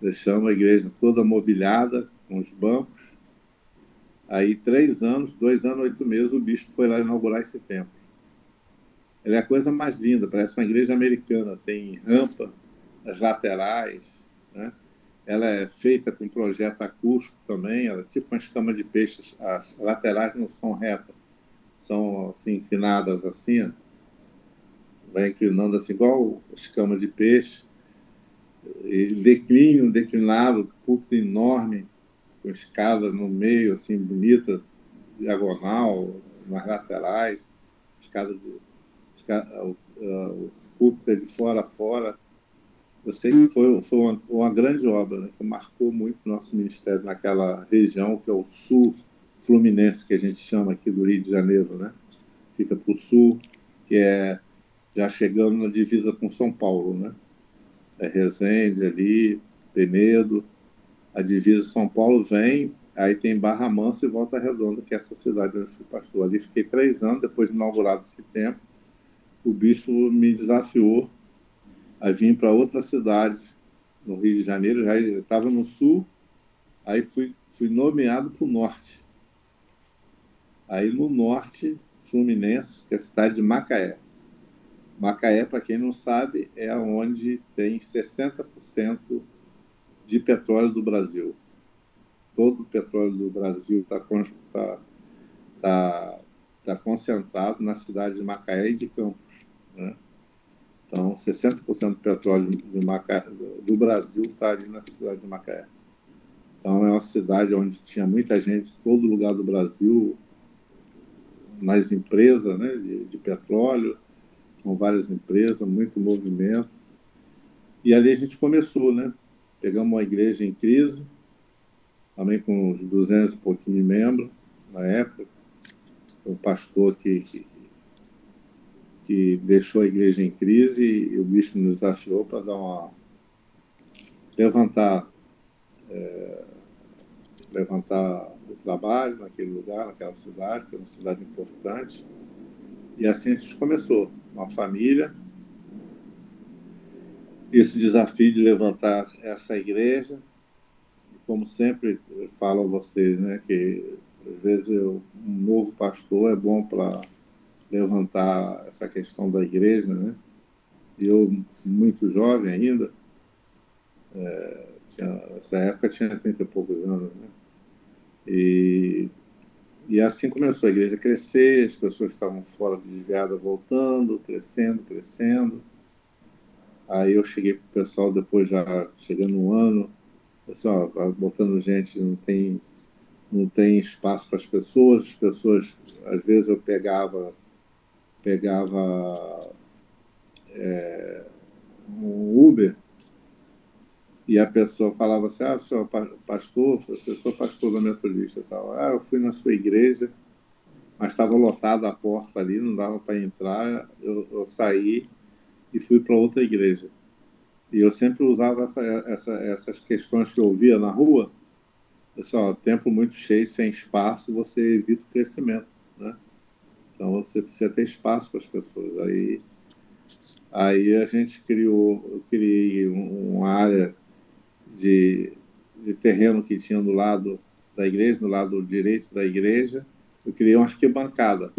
Deixamos a igreja toda mobiliada, com os bancos. Aí, 3 anos, 2 anos, 8 meses, o bispo foi lá inaugurar esse templo. Ele é a coisa mais linda, parece uma igreja americana, tem rampa nas laterais, né? Ela é feita com projeto acústico também, ela é tipo uma escama de peixe, as laterais não são retas, são assim, inclinadas assim, vai inclinando assim, igual escama de peixe, e declinado, púlpito enorme, com escada no meio, assim, bonita, diagonal, nas laterais, escada de... o púlpito é de fora a fora. Eu sei que foi uma grande obra, né, que marcou muito o nosso ministério naquela região, que é o sul fluminense, que a gente chama aqui do Rio de Janeiro, né? Fica para o sul, que é já chegando na divisa com São Paulo, né? É Resende ali, Penedo, a divisa São Paulo vem, aí tem Barra Mansa e Volta Redonda, que é essa cidade onde eu fui pastor. Ali fiquei 3 anos, depois de inaugurado esse templo, o bispo me desafiou a vir para outra cidade, no Rio de Janeiro, já estava no sul, aí fui nomeado para o norte. Aí no norte fluminense, que é a cidade de Macaé. Macaé, para quem não sabe, é onde tem 60% de petróleo do Brasil. Todo o petróleo do Brasil tá concentrado na cidade de Macaé e de Campos, né? Então, 60% do petróleo do Brasil está ali na cidade de Macaé. Então, é uma cidade onde tinha muita gente de todo lugar do Brasil, nas empresas, né, de petróleo, são várias empresas, muito movimento. E ali a gente começou, né? Pegamos uma igreja em crise, também com uns 200 e pouquinho de membros na época. Foi um pastor que deixou a igreja em crise e o bispo nos desafiou para levantar o trabalho naquele lugar, naquela cidade, que é uma cidade importante. E assim a gente começou, uma família, esse desafio de levantar essa igreja. E como sempre eu falo a vocês, né, que às vezes um novo pastor é bom para levantar essa questão da igreja, né? Eu, muito jovem ainda, nessa época tinha 30 e poucos anos, né? E, e assim começou a igreja a crescer, as pessoas que estavam fora de Viada voltando, crescendo, crescendo. Aí eu cheguei para o pessoal, depois já chegando um ano, pessoal, botando gente, não tem espaço para as pessoas, às vezes eu pegava um Uber e a pessoa falava assim, senhor pastor, eu sou pastor da Metodista e tal. Eu fui na sua igreja, mas estava lotada a porta ali, não dava para entrar, eu saí e fui para outra igreja. E eu sempre usava essas questões que eu ouvia na rua, pessoal, templo muito cheio, sem espaço, você evita o crescimento, né? Então você precisa ter espaço para as pessoas. Aí a gente eu criei uma área de, de terreno que tinha do lado da igreja, do lado direito da igreja, eu criei uma arquibancada.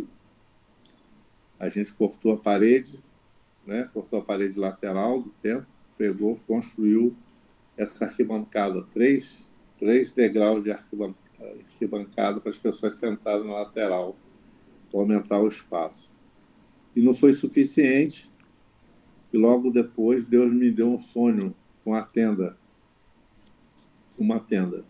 A gente cortou a parede, né? Cortou a parede lateral do templo, pegou, construiu essa arquibancada, três degraus de arquibancada para as pessoas sentarem na lateral, para aumentar o espaço. E não foi suficiente, e logo depois Deus me deu um sonho com a tenda, uma tenda.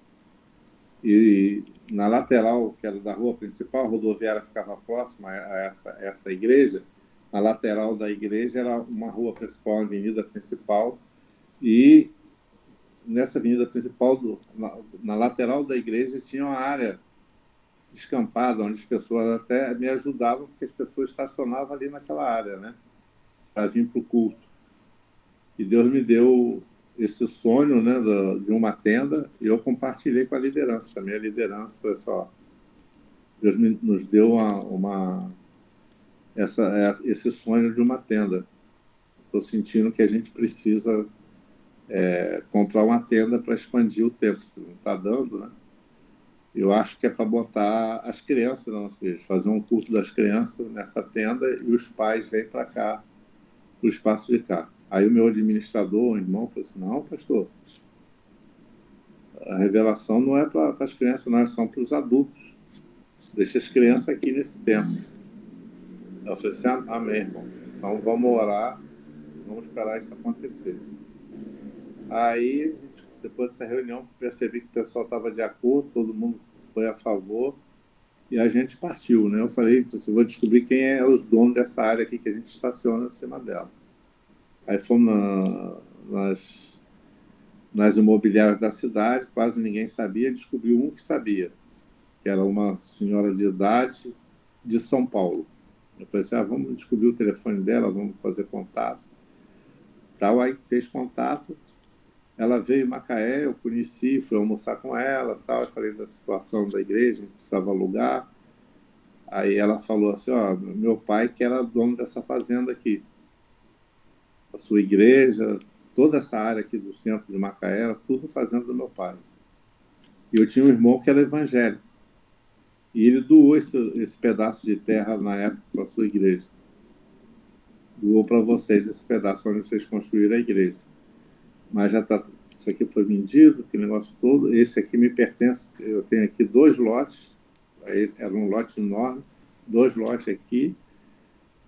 E na lateral, que era da rua principal, a rodoviária ficava próxima a essa igreja, na lateral da igreja era uma rua principal, uma avenida principal, e nessa avenida principal, na lateral da igreja, tinha uma área descampada, onde as pessoas até me ajudavam, porque as pessoas estacionavam ali naquela área, né, para vir para o culto. E Deus me deu esse sonho, né, de uma tenda, e eu compartilhei com a liderança, chamei a liderança, falei assim, Deus nos deu esse sonho de uma tenda. Estou sentindo que a gente precisa comprar uma tenda para expandir o templo, não está dando, né? Eu acho que é para botar as crianças na nossa igreja, fazer um culto das crianças nessa tenda e os pais vêm para cá, para o espaço de cá. Aí o meu administrador, o irmão, falou assim, não, pastor, a revelação não é para as crianças, não, é só para os adultos. Deixa as crianças aqui nesse templo. Eu falei assim, amém, irmão. Então vamos orar, vamos esperar isso acontecer. Aí, depois dessa reunião, percebi que o pessoal estava de acordo, todo mundo foi a favor, e a gente partiu, né? Eu falei, vou descobrir quem é os donos dessa área aqui que a gente estaciona em cima dela. Aí fomos nas imobiliárias da cidade, quase ninguém sabia, descobriu um que sabia, que era uma senhora de idade de São Paulo. Eu falei assim, vamos descobrir o telefone dela, vamos fazer contato. Tal, aí fez contato, ela veio em Macaé, eu conheci, fui almoçar com ela, tal, eu falei da situação da igreja, a gente precisava alugar. Aí ela falou assim, meu pai que era dono dessa fazenda aqui, a sua igreja, toda essa área aqui do centro de Macaé, era tudo fazenda do meu pai. E eu tinha um irmão que era evangélico, e ele doou esse pedaço de terra na época para a sua igreja. Doou para vocês esse pedaço onde vocês construíram a igreja. Mas já está, isso aqui foi vendido, aquele negócio todo, esse aqui me pertence, eu tenho aqui 2 lotes, aí era um lote enorme, 2 lotes aqui,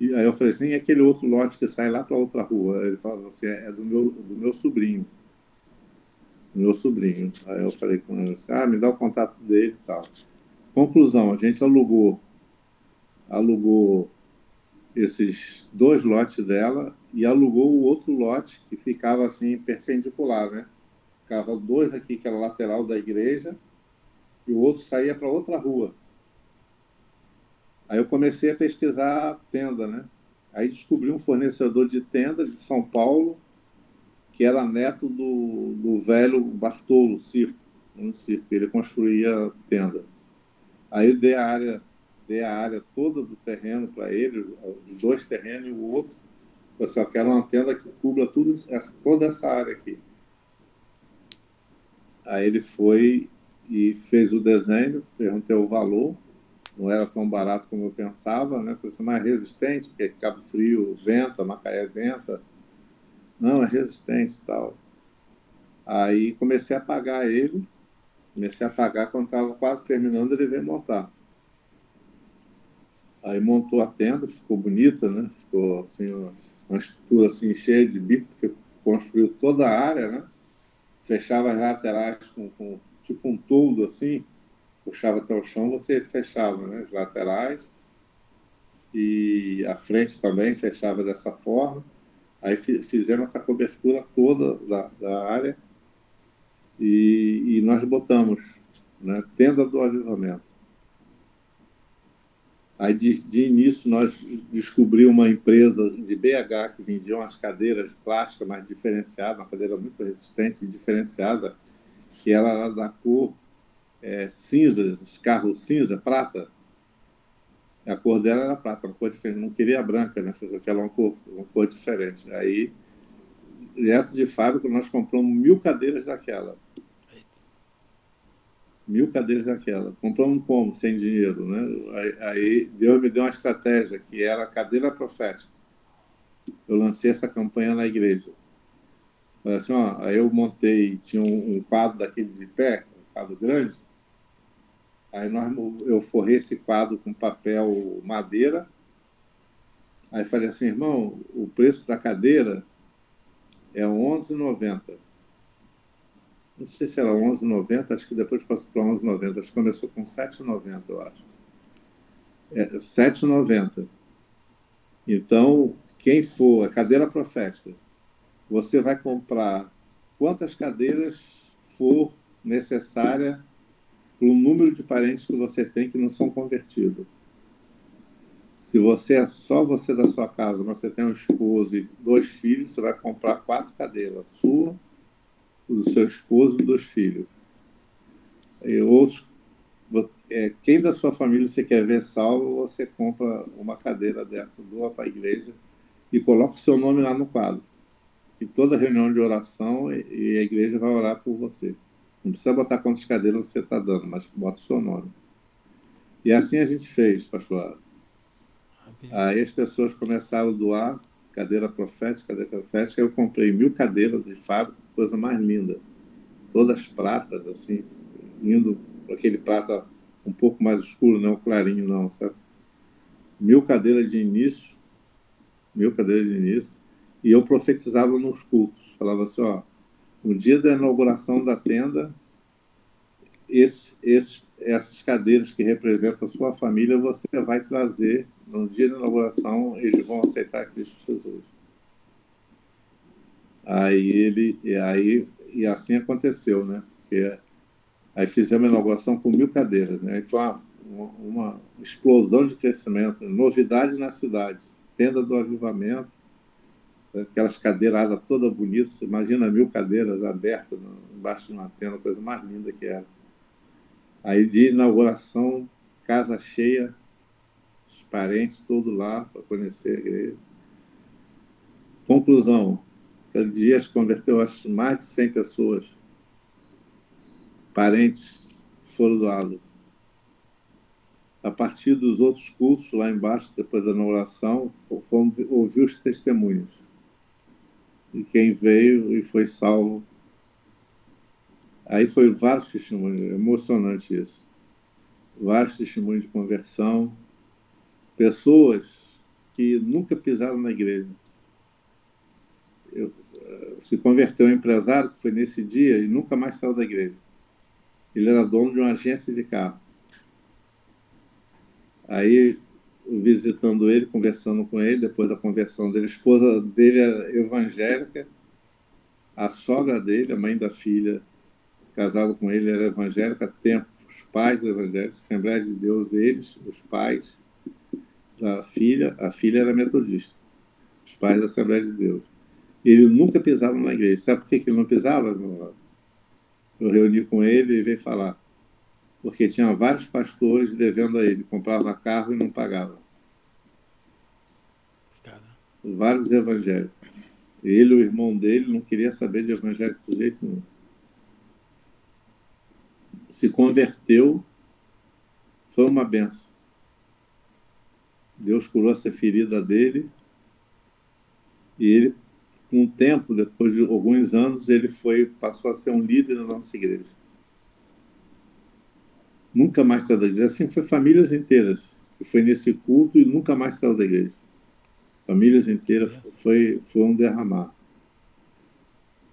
e aí eu falei assim, e aquele outro lote que sai lá para outra rua? Ele falou assim, é do meu sobrinho, Aí eu falei com ele assim, me dá o contato dele e tal. Conclusão, a gente alugou esses 2 lotes dela e alugou o outro lote que ficava assim perpendicular, né? Ficava 2 aqui que era lateral da igreja e o outro saía para outra rua. Aí eu comecei a pesquisar tenda, né? Aí descobri um fornecedor de tenda de São Paulo que era neto do velho Bartolo Circo, um circo, ele construía tenda. Aí eu dei a área toda do terreno para ele, os 2 terrenos e o outro. Eu só quero uma tenda que cubra toda essa área aqui. Aí ele foi e fez o desenho, perguntei o valor, não era tão barato como eu pensava, né? Falei assim, mais resistente, porque Cabo Frio venta, Macaé venta. Não, é resistente e tal. Aí comecei a pagar ele Comecei a pagar quando estava quase terminando, ele veio montar. Aí montou a tenda, ficou bonita, né? Ficou assim, uma estrutura assim, cheia de bico, porque construiu toda a área, né? Fechava as laterais com tipo um toldo assim, puxava até o chão, você fechava, né? As laterais e a frente também fechava dessa forma. Aí fizemos essa cobertura toda da área e nós botamos, né? Tenda do avivamento. Aí, de início, nós descobrimos uma empresa de BH que vendia umas cadeiras de plástico mais diferenciadas, uma cadeira muito resistente e diferenciada, que ela era da cor cinza, carro cinza, prata. A cor dela era prata, uma cor diferente. Não queria branca, né? Fez aquela uma cor diferente. Aí, direto de fábrica, nós compramos 1.000 cadeiras daquela. 1.000 cadeiras daquela. Compramos como? Sem dinheiro, né? Aí Deus me deu uma estratégia, que era a cadeira profética. Eu lancei essa campanha na igreja. Assim, ó, aí eu montei, tinha um quadro daquele de pé, um quadro grande. Aí eu forrei esse quadro com papel madeira. Aí falei assim, irmão, o preço da cadeira é R$ 11,90. Não sei se era R$ 11,90, acho que depois passou para R$ 11,90. Acho que começou com R$ 7,90, eu acho. R$ 7,90. Então, quem for, a cadeira profética, você vai comprar quantas cadeiras for necessária para o número de parentes que você tem que não são convertidos. Se você é só você da sua casa, mas você tem um esposo e 2 filhos, você vai comprar 4 cadeiras, sua, do seu esposo e dos filhos. E outros, quem da sua família você quer ver salvo, você compra uma cadeira dessa, doa para a igreja e coloca o seu nome lá no quadro. E toda reunião de oração e a igreja vai orar por você. Não precisa botar quantas cadeiras você está dando, mas bota o seu nome. E assim a gente fez, pastor. Aí as pessoas começaram a doar cadeira profética. Eu comprei 1.000 cadeiras de fábrica, coisa mais linda. Todas pratas, assim, indo para aquele prata um pouco mais escuro, não clarinho, não, sabe? 1.000 cadeiras de início, 1.000 cadeiras de início. E eu profetizava nos cultos. Falava assim, ó, no dia da inauguração da tenda, essas cadeiras que representam a sua família, você vai trazer no dia da inauguração, eles vão aceitar Cristo Jesus. E assim aconteceu, né? Porque aí fizemos a inauguração com 1.000 cadeiras, né? E foi uma explosão de crescimento, novidade na cidade, tenda do avivamento, aquelas cadeiradas todas bonitas, imagina 1.000 cadeiras abertas embaixo de uma tenda, coisa mais linda que era. Aí de inauguração, casa cheia, os parentes todos lá para conhecer a igreja. Conclusão, aquele dia se converteu, acho, mais de 100 pessoas. Parentes foram doados. A partir dos outros cultos, lá embaixo, depois da inauguração, fomos ouvir os testemunhos. E quem veio e foi salvo. Aí foi vários testemunhos, emocionante isso. Vários testemunhos de conversão. Pessoas que nunca pisaram na igreja. Se converteu um empresário que foi nesse dia e nunca mais saiu da igreja. Ele era dono de uma agência de carro. Aí, visitando ele, conversando com ele, depois da conversão dele, a esposa dele era evangélica, a sogra dele, a mãe da filha, casada com ele, era evangélica há tempo. Os pais evangélicos, Assembleia de Deus, eles, os pais da filha, a filha era metodista. Os pais da Assembleia de Deus. Ele nunca pisava na igreja. Sabe por que ele não pisava? Eu reuni com ele e veio falar. Porque tinha vários pastores devendo a ele. Comprava carro e não pagava. Vários evangélicos. Ele, o irmão dele, não queria saber de evangélico de jeito nenhum. Se converteu, foi uma benção. Deus curou essa ferida dele e ele, com o tempo, depois de alguns anos, ele passou a ser um líder na nossa igreja. Nunca mais saiu da igreja. Assim foi famílias inteiras. Que foi nesse culto e nunca mais saiu da igreja. Famílias inteiras foi um derramar.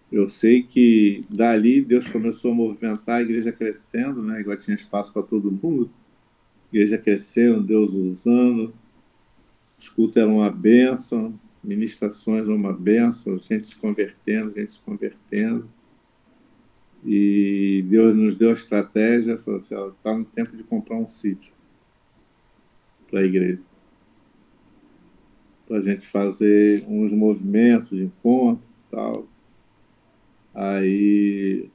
Eu sei que dali Deus começou a movimentar a igreja crescendo, né? Igual tinha espaço para todo mundo. Igreja crescendo, Deus usando. Os cultos eram uma bênção, ministrações eram uma bênção, gente se convertendo, gente se convertendo. E Deus nos deu a estratégia, falou assim, está no tempo de comprar um sítio para a igreja. Para a gente fazer uns movimentos de encontro e tal. Aí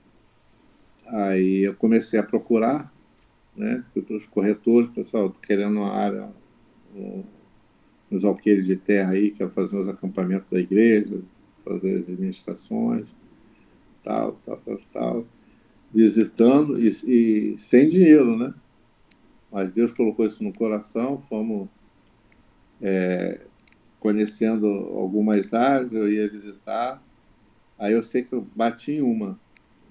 eu comecei a procurar, né? Fui para os corretores, pessoal, estou querendo uma área, uns alqueires de terra aí, quero fazer os acampamentos da igreja, fazer as administrações, tal, visitando e sem dinheiro, né? Mas Deus colocou isso no coração, fomos conhecendo algumas áreas, eu ia visitar. Aí eu sei que eu bati em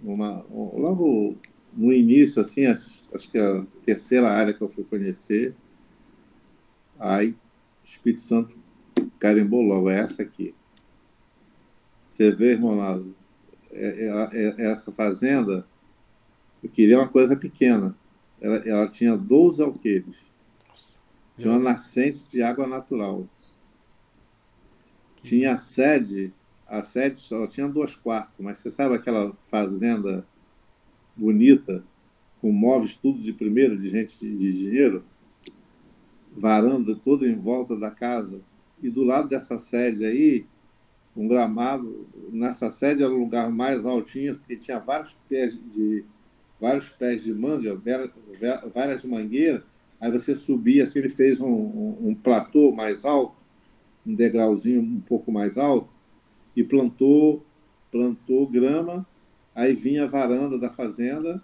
logo no início, assim, acho que a terceira área que eu fui conhecer, aí o Espírito Santo carimbou logo, é essa aqui. Você vê, irmão Lázaro, essa fazenda, eu queria uma coisa pequena. Ela tinha 12 alqueires. Tinha uma nascente de água natural. Tinha a sede só tinha 2 quartos, mas você sabe aquela fazenda bonita, com móveis tudo de primeira, de gente de dinheiro, varanda toda em volta da casa, e do lado dessa sede aí, um gramado, nessa sede era o lugar mais altinho, porque tinha vários pés de manga, várias mangueiras, aí você subia, assim, ele fez um platô mais alto, um degrauzinho um pouco mais alto, e plantou grama, aí vinha a varanda da fazenda,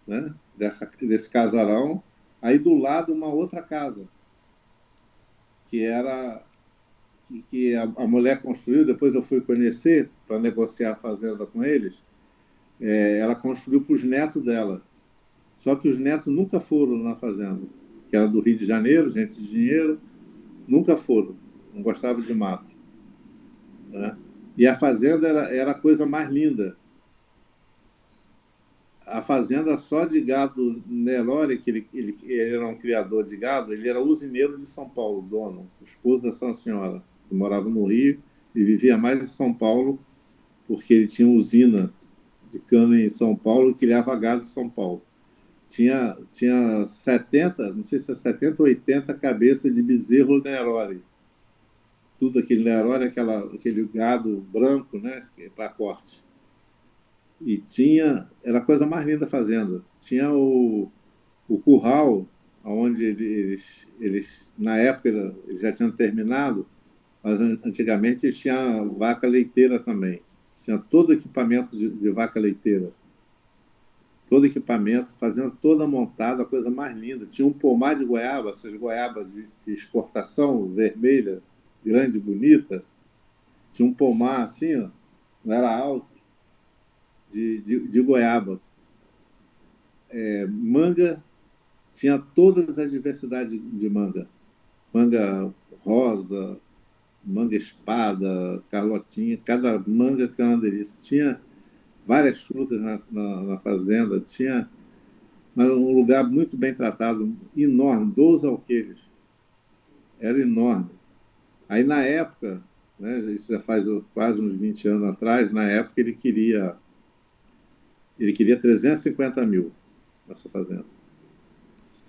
né, desse casarão, aí do lado uma outra casa, que era que a mulher construiu, depois eu fui conhecer para negociar a fazenda com eles, ela construiu para os netos dela. Só que os netos nunca foram na fazenda, que era do Rio de Janeiro, gente de dinheiro, nunca foram, não gostavam de mato. Né? E a fazenda era a coisa mais linda. A fazenda só de gado Nelore, que ele era um criador de gado, ele era usineiro de São Paulo, dono, esposo da Santa Senhora, que morava no Rio e vivia mais em São Paulo, porque ele tinha usina de cana em São Paulo e criava gado em São Paulo. Tinha 70, não sei se é 70 ou 80 cabeças de bezerro Nelore. Tudo aquele Nelore, aquele gado branco, né, para corte. E era a coisa mais linda da fazenda. Tinha o curral, onde eles na época, eles já tinham terminado, mas antigamente eles tinham vaca leiteira também. Tinha todo equipamento de vaca leiteira. Todo equipamento, fazendo toda montada, a coisa mais linda. Tinha um pomar de goiaba, essas goiabas de exportação, vermelha, grande, bonita. Tinha um pomar assim, ó, não era alto, de goiaba. Manga, tinha todas as diversidades de manga. Manga rosa, manga espada, carlotinha, cada manga que era uma delícia. Tinha várias frutas na fazenda, tinha um lugar muito bem tratado, enorme, 12 alqueires. Era enorme. Aí, na época, né, isso já faz quase uns 20 anos atrás, na época ele queria 350 mil nessa fazenda.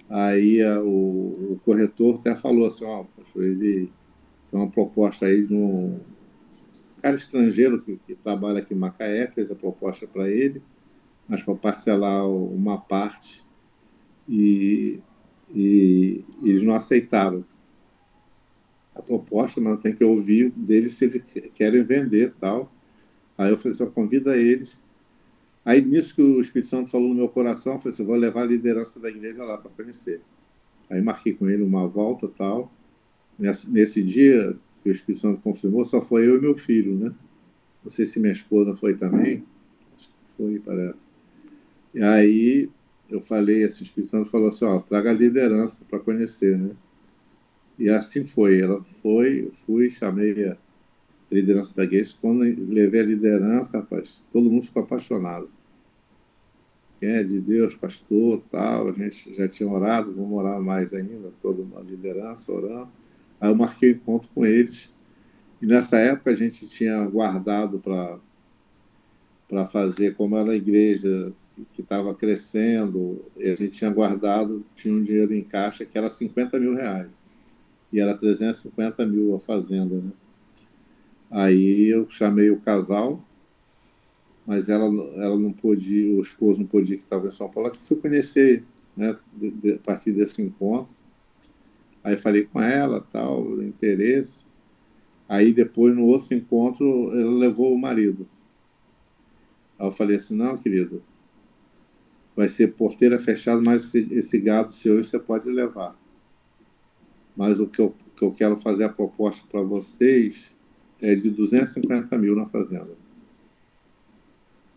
Aí o corretor até falou assim, ele tem uma proposta aí de um cara estrangeiro que trabalha aqui em Macaé, fez a proposta para ele, mas para parcelar uma parte e eles não aceitaram a proposta, mas tem que ouvir deles se eles querem vender e tal. Aí eu falei assim, convida eles. Aí nisso que o Espírito Santo falou no meu coração, eu falei assim, vou levar a liderança da igreja lá para conhecer. Aí marquei com ele uma volta e tal. Nesse dia que o Espírito Santo confirmou, só foi eu e meu filho, né? Não sei se minha esposa foi também. Acho que foi, parece. E aí eu falei, esse Espírito Santo falou assim, ó, traga a liderança para conhecer, né? E assim foi. Ela foi, eu fui, chamei a liderança da igreja. Quando eu levei a liderança, rapaz, todo mundo ficou apaixonado. Quem é de Deus, pastor, tal, a gente já tinha orado, vamos orar mais ainda, toda uma liderança orando. Aí eu marquei o encontro com eles. E nessa época a gente tinha guardado para fazer, como era a igreja que estava crescendo, e a gente tinha guardado, tinha um dinheiro em caixa que era R$ 50.000. E era 350.000 a fazenda, né? Aí eu chamei o casal, mas ela não podia, o esposo não podia, que estava em São Paulo, que fui conhecer, né, a partir desse encontro. Aí falei com ela, tal, interesse. Aí depois, no outro encontro, ela levou o marido. Aí eu falei assim, não, querido, vai ser porteira fechada, mas esse gado seu você pode levar. Mas o que eu quero fazer a proposta para vocês é de 250.000 na fazenda.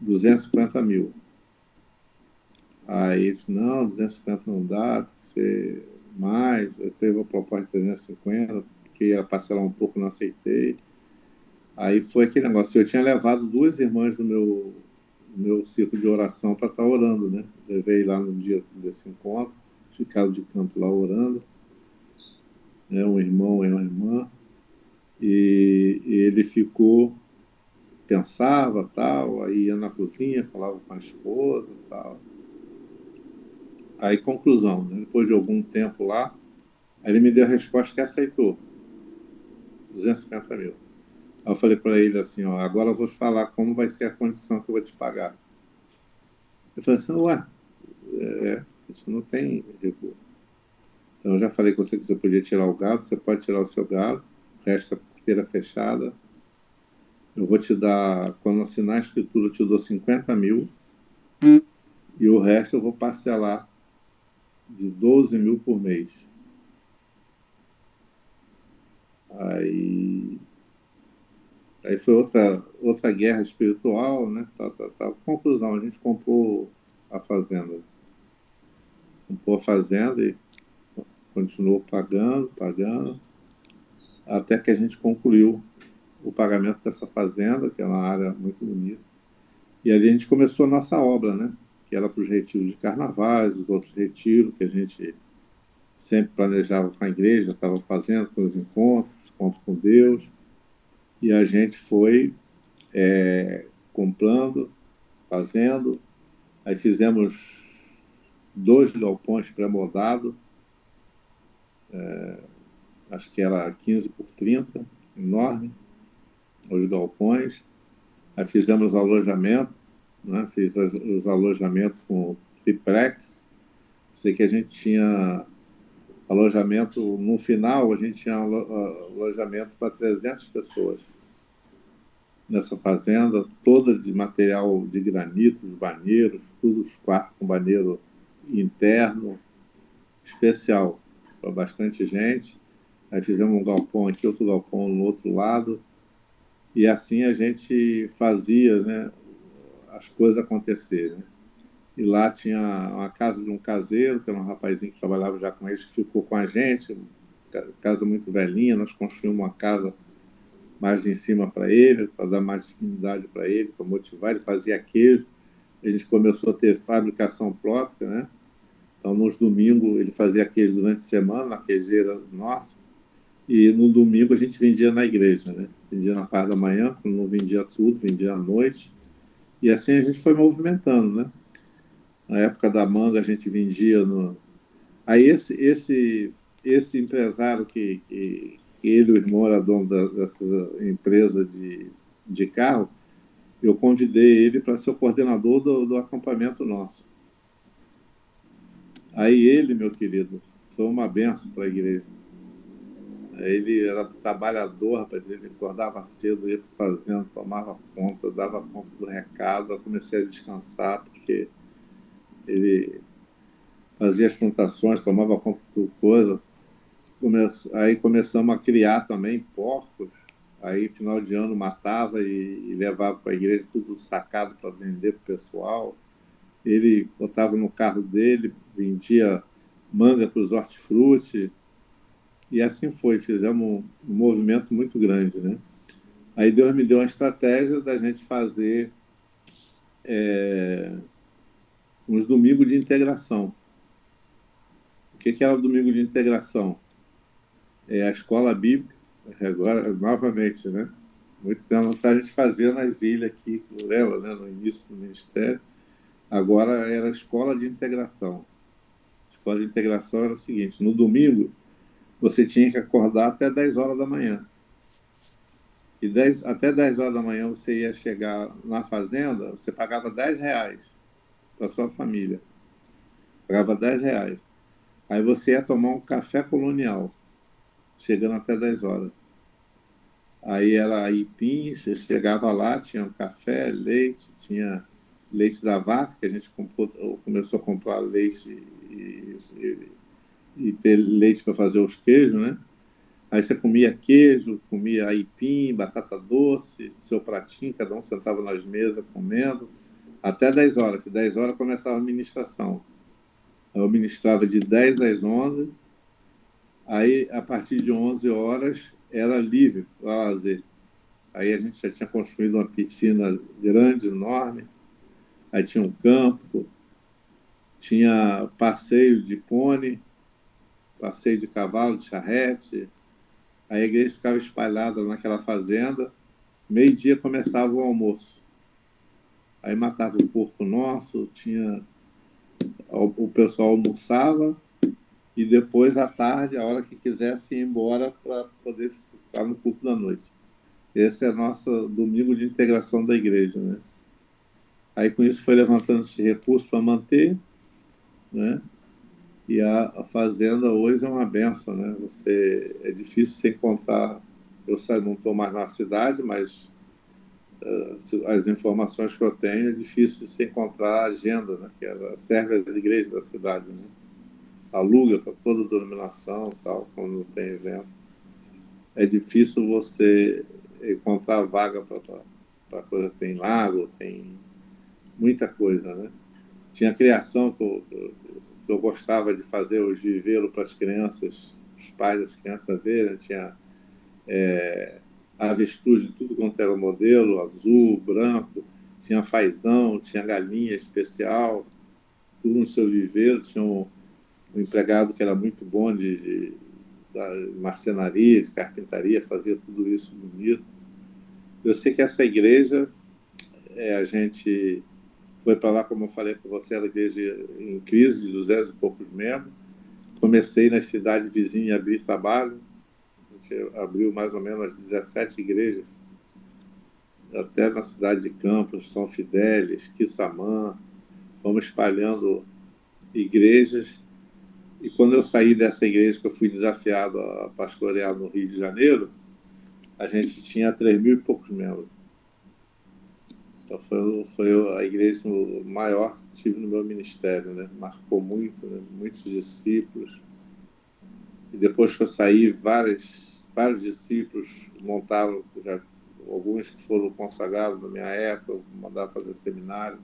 250.000. Aí, não, 250 não dá, tem que ser mais. Eu teve uma proposta de 350, que ia parcelar um pouco, não aceitei. Aí foi aquele negócio. Eu tinha levado duas irmãs do meu ciclo de oração para estar orando, né? Levei lá no dia desse encontro, ficaram de canto lá orando, né? Um irmão e uma irmã. E ele ficou, pensava, tal, aí ia na cozinha, falava com a esposa, tal. Aí, conclusão, né? Depois de algum tempo lá, aí ele me deu a resposta que aceitou, 250.000. Aí eu falei para ele assim, ó, agora eu vou te falar como vai ser a condição que eu vou te pagar. Ele falou assim, ué, isso não tem recurso. Então eu já falei com você que você podia tirar o gado, você pode tirar o seu gado, o resto é porteira fechada. Eu vou te dar, quando assinar a escritura, eu te dou 50.000 e o resto eu vou parcelar de 12.000 por mês. Aí Aí foi outra guerra espiritual, né? Tá. Conclusão, a gente comprou a fazenda. Comprou a fazenda e continuou pagando, pagando, até que a gente concluiu o pagamento dessa fazenda, que é uma área muito bonita. E ali a gente começou a nossa obra, né? Que era para os retiros de carnavais, os outros retiros que a gente sempre planejava com a igreja, estava fazendo com os encontros com Deus. E a gente foi comprando, fazendo. Aí fizemos 2 galpões pré-moldados, acho que era 15 por 30, enorme, os galpões. Aí fizemos alojamento, né? Fiz os alojamentos com triplex. Sei que a gente tinha alojamento, no final, a gente tinha alojamento para 300 pessoas nessa fazenda, toda de material de granito, os banheiros, todos os quartos com banheiro interno, especial para bastante gente. Aí fizemos um galpão aqui, outro galpão no outro lado, e assim a gente fazia, né, as coisas acontecerem. Né? E lá tinha uma casa de um caseiro, que era um rapazinho que trabalhava já com eles, que ficou com a gente, casa muito velhinha, nós construímos uma casa mais em cima para ele, para dar mais dignidade para ele, para motivar, ele fazia queijo, a gente começou a ter fabricação própria, né? Então, nos domingos, ele fazia queijo durante a semana, na queijeira nossa, e no domingo a gente vendia na igreja, né? Vendia na parte da manhã, quando não vendia tudo, vendia à noite, e assim a gente foi movimentando, né? Na época da manga a gente vendia no... Aí esse empresário que ele, o irmão, era dono dessa empresa de carro, eu convidei ele para ser o coordenador do acampamento nosso. Aí ele, meu querido, foi uma benção para a igreja. Ele era trabalhador, rapaz, ele acordava cedo, ia fazendo, tomava conta, dava conta do recado. Eu comecei a descansar, porque ele fazia as plantações, tomava conta de coisa. Aí começamos a criar também porcos. Aí, final de ano, matava e levava para a igreja tudo sacado para vender para o pessoal. Ele botava no carro dele, vendia manga para os hortifruti, e assim foi, fizemos um movimento muito grande, né? Aí Deus me deu uma estratégia da gente fazer uns domingos de integração. O que era o domingo de integração? É a escola bíblica, agora, novamente, né? Muito tempo a gente fazia nas ilhas aqui, lembra, né? No início do ministério. Agora era a escola de integração. A escola de integração era o seguinte: no domingo, você tinha que acordar até 10 horas da manhã. E até 10 horas da manhã você ia chegar na fazenda, você pagava R$ 10 para sua família. Pagava R$ 10. Aí você ia tomar um café colonial, chegando até 10 horas. Aí era aipim, você chegava lá, tinha um café, leite, tinha leite da vaca, que a gente começou a comprar leite e ter leite para fazer os queijos, né? Aí você comia queijo, comia aipim, batata doce, seu pratinho, cada um sentava nas mesas comendo, até 10 horas, que 10 horas começava a ministração. Eu ministrava de 10 às 11, aí a partir de 11 horas era livre para lazer. Aí a gente já tinha construído uma piscina grande, enorme, aí tinha um campo, tinha passeio de pônei, passeio de cavalo, de charrete. Aí a igreja ficava espalhada naquela fazenda. Meio-dia começava o almoço. Aí matava o porco nosso, o pessoal almoçava e depois, à tarde, a hora que quisesse ir embora para poder ficar no culto da noite. Esse é nosso domingo de integração da igreja, né? Aí com isso foi levantando esse recurso para manter, né? E a fazenda hoje é uma benção, né? É difícil se encontrar. Eu não estou mais na cidade, mas as informações que eu tenho é difícil se encontrar a agenda, né? Que ela serve às igrejas da cidade, né? Aluga para toda a denominação, tal, quando tem evento. É difícil você encontrar vaga para coisa. Tem lago, tem muita coisa, né? Tinha criação que eu gostava de fazer, os viveiros para as crianças, os pais das crianças verem. Tinha avestruz de tudo quanto era modelo, azul, branco, tinha fazão, tinha galinha especial, tudo no seu viveiro. Tinha um empregado que era muito bom da marcenaria, de carpintaria, fazia tudo isso bonito. Eu sei que essa igreja, a gente foi para lá, como eu falei para você, era igreja em crise, de 200 e poucos membros. Comecei nas cidades vizinhas a abrir trabalho. A gente abriu mais ou menos 17 igrejas, até na cidade de Campos, São Fidélis, Quissamã. Fomos espalhando igrejas. E quando eu saí dessa igreja, que eu fui desafiado a pastorear no Rio de Janeiro, a gente tinha 3 mil e poucos membros. Então foi a igreja maior que tive no meu ministério, né? Marcou muito, né? Muitos discípulos. E depois que eu saí, vários discípulos montaram, alguns que foram consagrados na minha época, mandaram fazer seminário,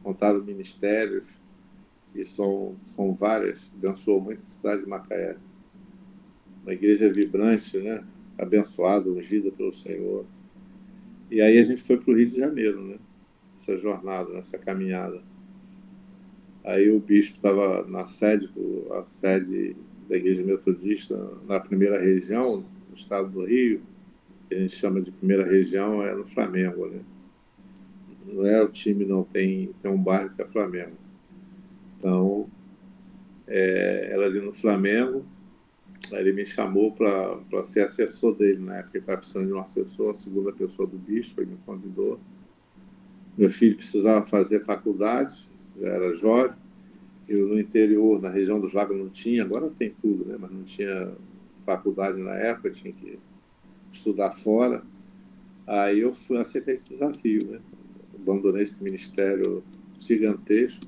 montaram ministérios, e são várias. Abençoou muito a cidade de Macaé. Uma igreja vibrante, né? Abençoada, ungida pelo Senhor. E aí a gente foi para o Rio de Janeiro, né? Essa jornada, nessa caminhada. Aí o bispo estava na sede, a sede da Igreja Metodista, na primeira região, no estado do Rio, que a gente chama de primeira região, é no Flamengo, né? Não é o time, não, tem um bairro que é Flamengo. Então, ela ali no Flamengo, aí ele me chamou para ser assessor dele, na época ele estava precisando de um assessor, a segunda pessoa do bispo, ele me convidou. Meu filho precisava fazer faculdade, já era jovem, e no interior, na região dos lagos, não tinha, agora tem tudo, né? Mas não tinha faculdade na época, tinha que estudar fora. Aí eu aceitei esse desafio, né? Abandonei esse ministério gigantesco,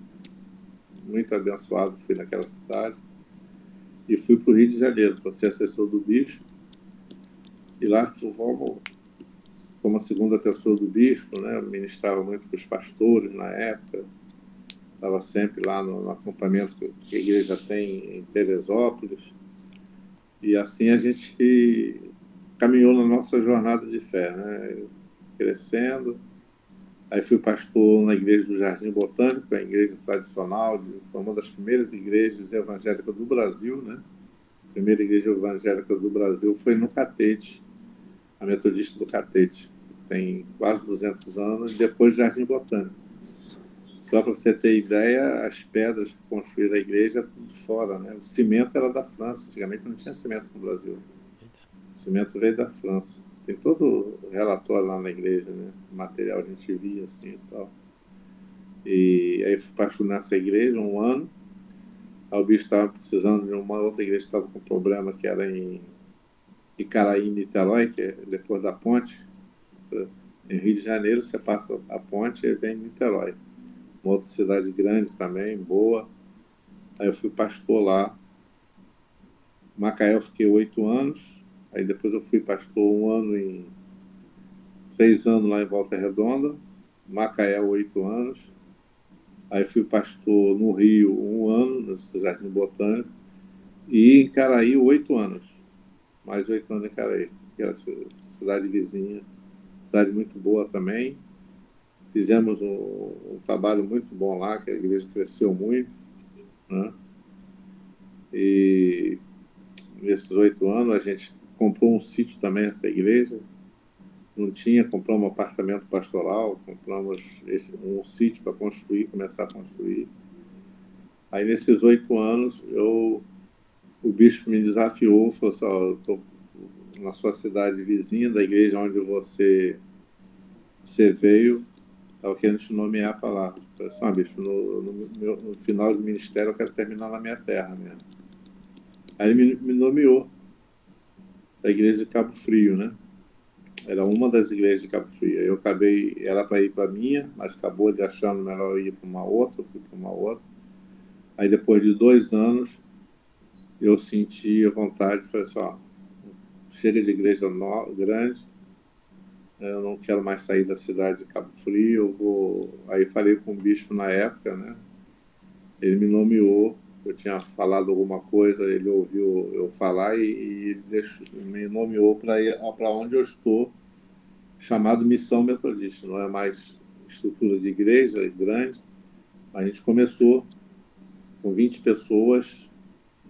muito abençoado, fui naquela cidade, e fui para o Rio de Janeiro para ser assessor do bispo. E lá como a segunda pessoa do bispo, né? Eu ministrava muito para os pastores na época, estava sempre lá no acampamento que a igreja tem em Teresópolis. E assim a gente caminhou na nossa jornada de fé, né? Crescendo. Aí fui pastor na igreja do Jardim Botânico, a igreja tradicional, foi uma das primeiras igrejas evangélicas do Brasil, né? A primeira igreja evangélica do Brasil foi no Catete, a Metodista do Catete, que tem quase 200 anos, e depois Jardim Botânico. Só para você ter ideia, as pedras que construíram a igreja, tudo de fora, né? O cimento era da França, antigamente não tinha cimento no Brasil. O cimento veio da França. Tem todo o relatório lá na igreja, né? O material a gente via assim e tal. E aí fui pastor nessa igreja 1 ano. Aí o bicho estava precisando de uma outra igreja que estava com problema, que era em Icaraí, Niterói, que é depois da ponte. Em Rio de Janeiro, você passa a ponte e vem em Niterói. Uma outra cidade grande também, boa. Aí eu fui pastor lá. Macaé eu fiquei 8 anos. Aí depois eu fui pastor 1 ano 3 anos lá em Volta Redonda. Macaé 8 anos. Aí fui pastor no Rio 1 ano, no Jardim Botânico. E em Caraí 8 anos. Mais 8 anos em Caraí, que era cidade vizinha. Cidade muito boa também. Fizemos um trabalho muito bom lá, que a igreja cresceu muito, né? E nesses 8 anos a gente comprou um sítio também, essa igreja. Não tinha, compramos um apartamento pastoral, compramos um sítio para construir, começar a construir. Aí nesses 8 anos o bispo me desafiou, falou assim, ó, eu estou na sua cidade vizinha, da igreja onde você veio, estava querendo te nomear para lá. Eu falei assim, bispo, no final do ministério eu quero terminar na minha terra mesmo. Aí ele me nomeou da igreja de Cabo Frio, né? Era uma das igrejas de Cabo Frio. Eu acabei, era para ir para a minha, mas acabou de achando melhor ir para uma outra, eu fui para uma outra. Aí depois de 2 anos, eu senti a vontade, falei assim, ó, chega de igreja grande, eu não quero mais sair da cidade de Cabo Frio, eu vou... Aí falei com o bispo na época, né? Ele me nomeou, eu tinha falado alguma coisa, ele ouviu eu falar e me nomeou para ir para onde eu estou, chamado Missão Metodista. Não é mais estrutura de igreja, é grande. A gente começou com 20 pessoas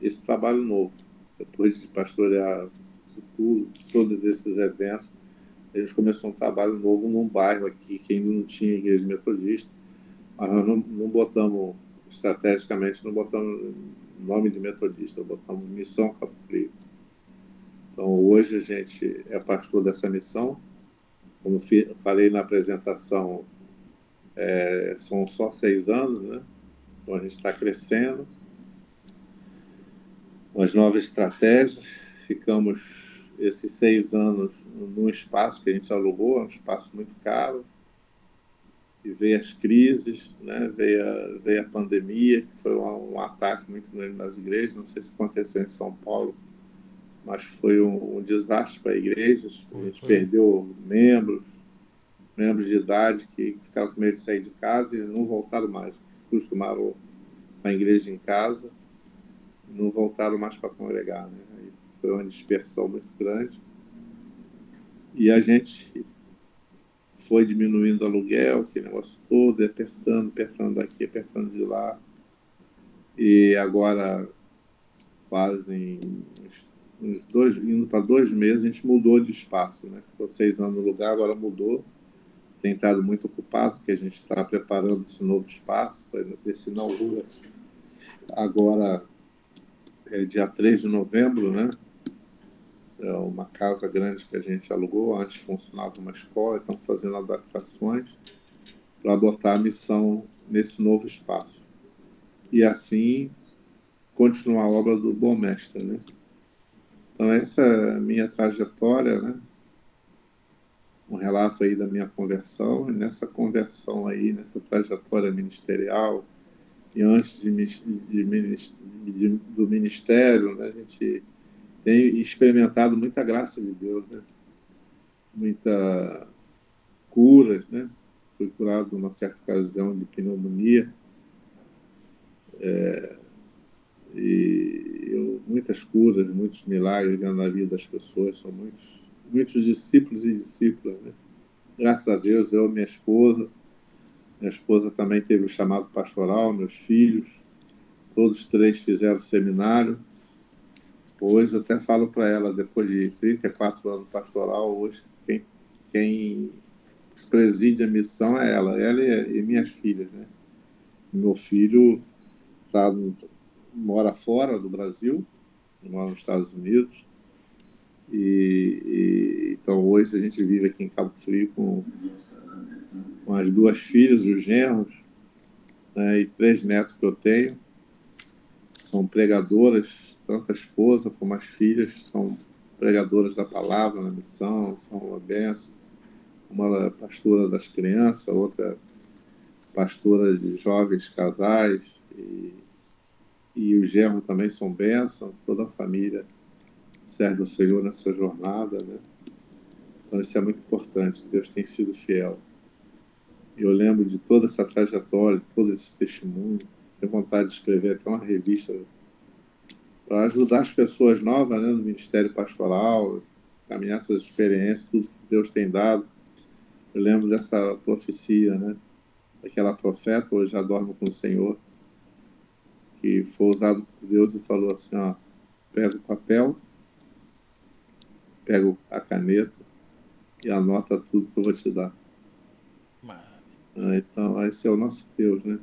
esse trabalho novo. Depois de pastorear tudo, todos esses eventos, a gente começou um trabalho novo num bairro aqui que ainda não tinha igreja metodista, mas nós não botamos, estrategicamente, não botamos nome de metodista, botamos Missão Cabo Frio. Então, hoje a gente é pastor dessa missão. Como falei na apresentação, são só 6 anos, né? Então a gente está crescendo, umas novas estratégias. Ficamos esses 6 anos num espaço que a gente alugou, um espaço muito caro, e veio as crises, né? veio a pandemia, que foi um ataque muito grande nas igrejas. Não sei se aconteceu em São Paulo, mas foi um desastre para igrejas. A gente perdeu membros de idade que ficaram com medo de sair de casa e não voltaram mais. Costumaram a igreja em casa, não voltaram mais para congregar, né? Aí foi uma dispersão muito grande. E a gente foi diminuindo o aluguel, aquele negócio todo, apertando daqui, apertando de lá. E agora fazem indo para 2 meses, a gente mudou de espaço, né? Ficou 6 anos no lugar, agora mudou. Tem estado muito ocupado, porque a gente está preparando esse novo espaço, esse inaugura agora, dia 3 de novembro, né? É uma casa grande que a gente alugou, antes funcionava uma escola, estamos fazendo adaptações para botar a missão nesse novo espaço. E assim continuar a obra do Bom Mestre, né? Então essa é a minha trajetória, né? Um relato aí da minha conversão, e nessa conversão aí, nessa trajetória ministerial, e antes do ministério, né, a gente tem experimentado muita graça de Deus, né? Muita cura, né? Fui curado numa certa ocasião de pneumonia, E muitas curas, muitos milagres na vida das pessoas, são muitos discípulos e discípulas, né? Graças a Deus, eu e minha esposa também teve o chamado pastoral, meus filhos, todos três fizeram seminário. Hoje eu até falo para ela, depois de 34 anos pastoral, hoje quem preside a missão é ela e minhas filhas, né? Meu filho mora fora do Brasil, mora nos Estados Unidos, então hoje a gente vive aqui em Cabo Frio com as duas filhas, os genros, né, e 3 netos que eu tenho. São pregadoras, tanto a esposa como as filhas são pregadoras da palavra na missão, são uma bênção. Uma pastora das crianças, outra pastora de jovens casais, e o genro também são bênção, toda a família serve o Senhor nessa jornada, né? Então isso é muito importante, Deus tem sido fiel. Eu lembro de toda essa trajetória, de todo esse testemunho, tenho vontade de escrever até uma revista para ajudar as pessoas novas, né, no ministério pastoral, caminhar essas experiências, tudo que Deus tem dado. Eu lembro dessa profecia, né? Aquela profeta, hoje já dorme com o Senhor, que foi usado por Deus e falou assim, ó, pega o papel, pega a caneta e anota tudo que eu vou te dar. Então, esse é o nosso Deus, né?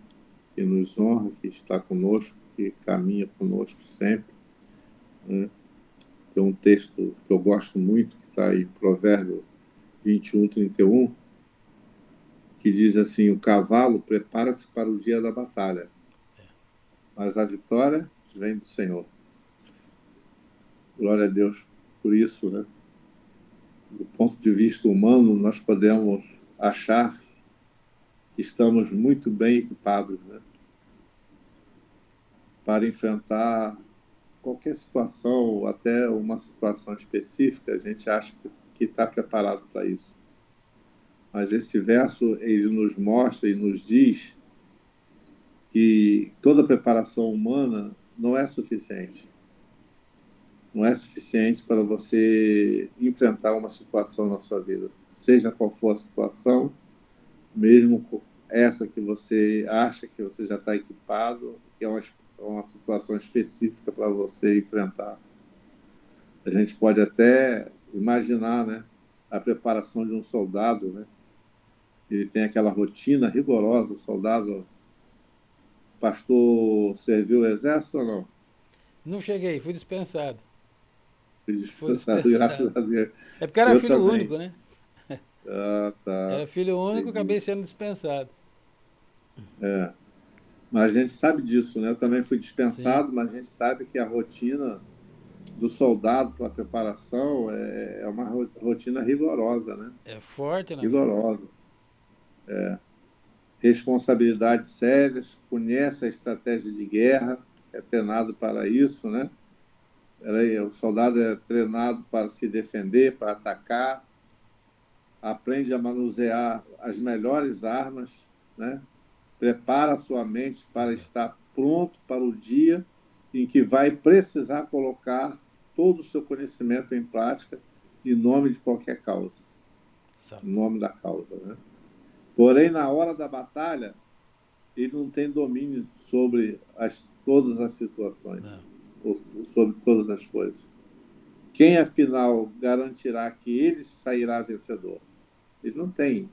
Que nos honra, que está conosco, que caminha conosco sempre, né? Tem um texto que eu gosto muito, que está em Provérbio 21:31, que diz assim, o cavalo prepara-se para o dia da batalha, mas a vitória vem do Senhor. Glória a Deus por isso, né? Do ponto de vista humano, nós podemos achar que estamos muito bem equipados, né? Para enfrentar qualquer situação, ou até uma situação específica, a gente acha que está preparado para isso. Mas esse verso, ele nos mostra e nos diz que toda preparação humana não é suficiente. Não é suficiente para você enfrentar uma situação na sua vida. Seja qual for a situação, mesmo essa que você acha que você já está equipado, que é uma situação específica para você enfrentar. A gente pode até imaginar, né, a preparação de um soldado, né? Ele tem aquela rotina rigorosa, o soldado. Pastor serviu o exército ou não? Não cheguei, fui dispensado. Fui Fui dispensado, graças dispensado. a Deus. É porque era Eu filho também. único, né? Ah, tá. Era filho único, Entendi. acabei sendo dispensado. É. Mas a gente sabe disso, né? Eu também fui Sim, dispensado, mas a gente sabe que a rotina do soldado para a preparação é uma rotina rigorosa, né? é forte, né, amigo? Rigorosa. Responsabilidades sérias, conhece a estratégia de guerra, é treinado para isso, né? O soldado é treinado para se defender, para atacar, aprende a manusear as melhores armas, né? Prepara a sua mente para estar pronto para o dia em que vai precisar colocar todo o seu conhecimento em prática em nome de qualquer causa, Exato. em nome da causa, né? Porém, na hora da batalha, ele não tem domínio sobre todas as situações, Não. ou sobre todas as coisas. Quem, afinal, garantirá que ele sairá vencedor? Ele não tem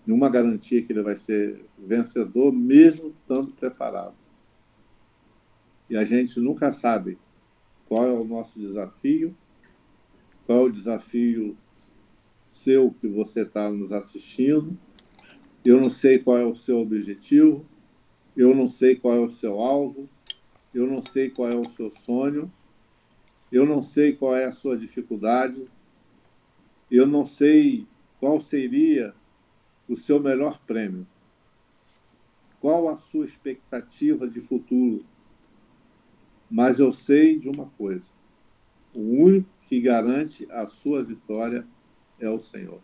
nenhuma garantia que ele vai ser vencedor, mesmo estando preparado. E a gente nunca sabe qual é o nosso desafio, qual é o desafio seu que você está nos assistindo. Eu não sei qual é o seu objetivo, eu não sei qual é o seu alvo, eu não sei qual é o seu sonho, eu não sei qual é a sua dificuldade, eu não sei qual seria o seu melhor prêmio. Qual a sua expectativa de futuro? Mas eu sei de uma coisa: o único que garante a sua vitória é o Senhor.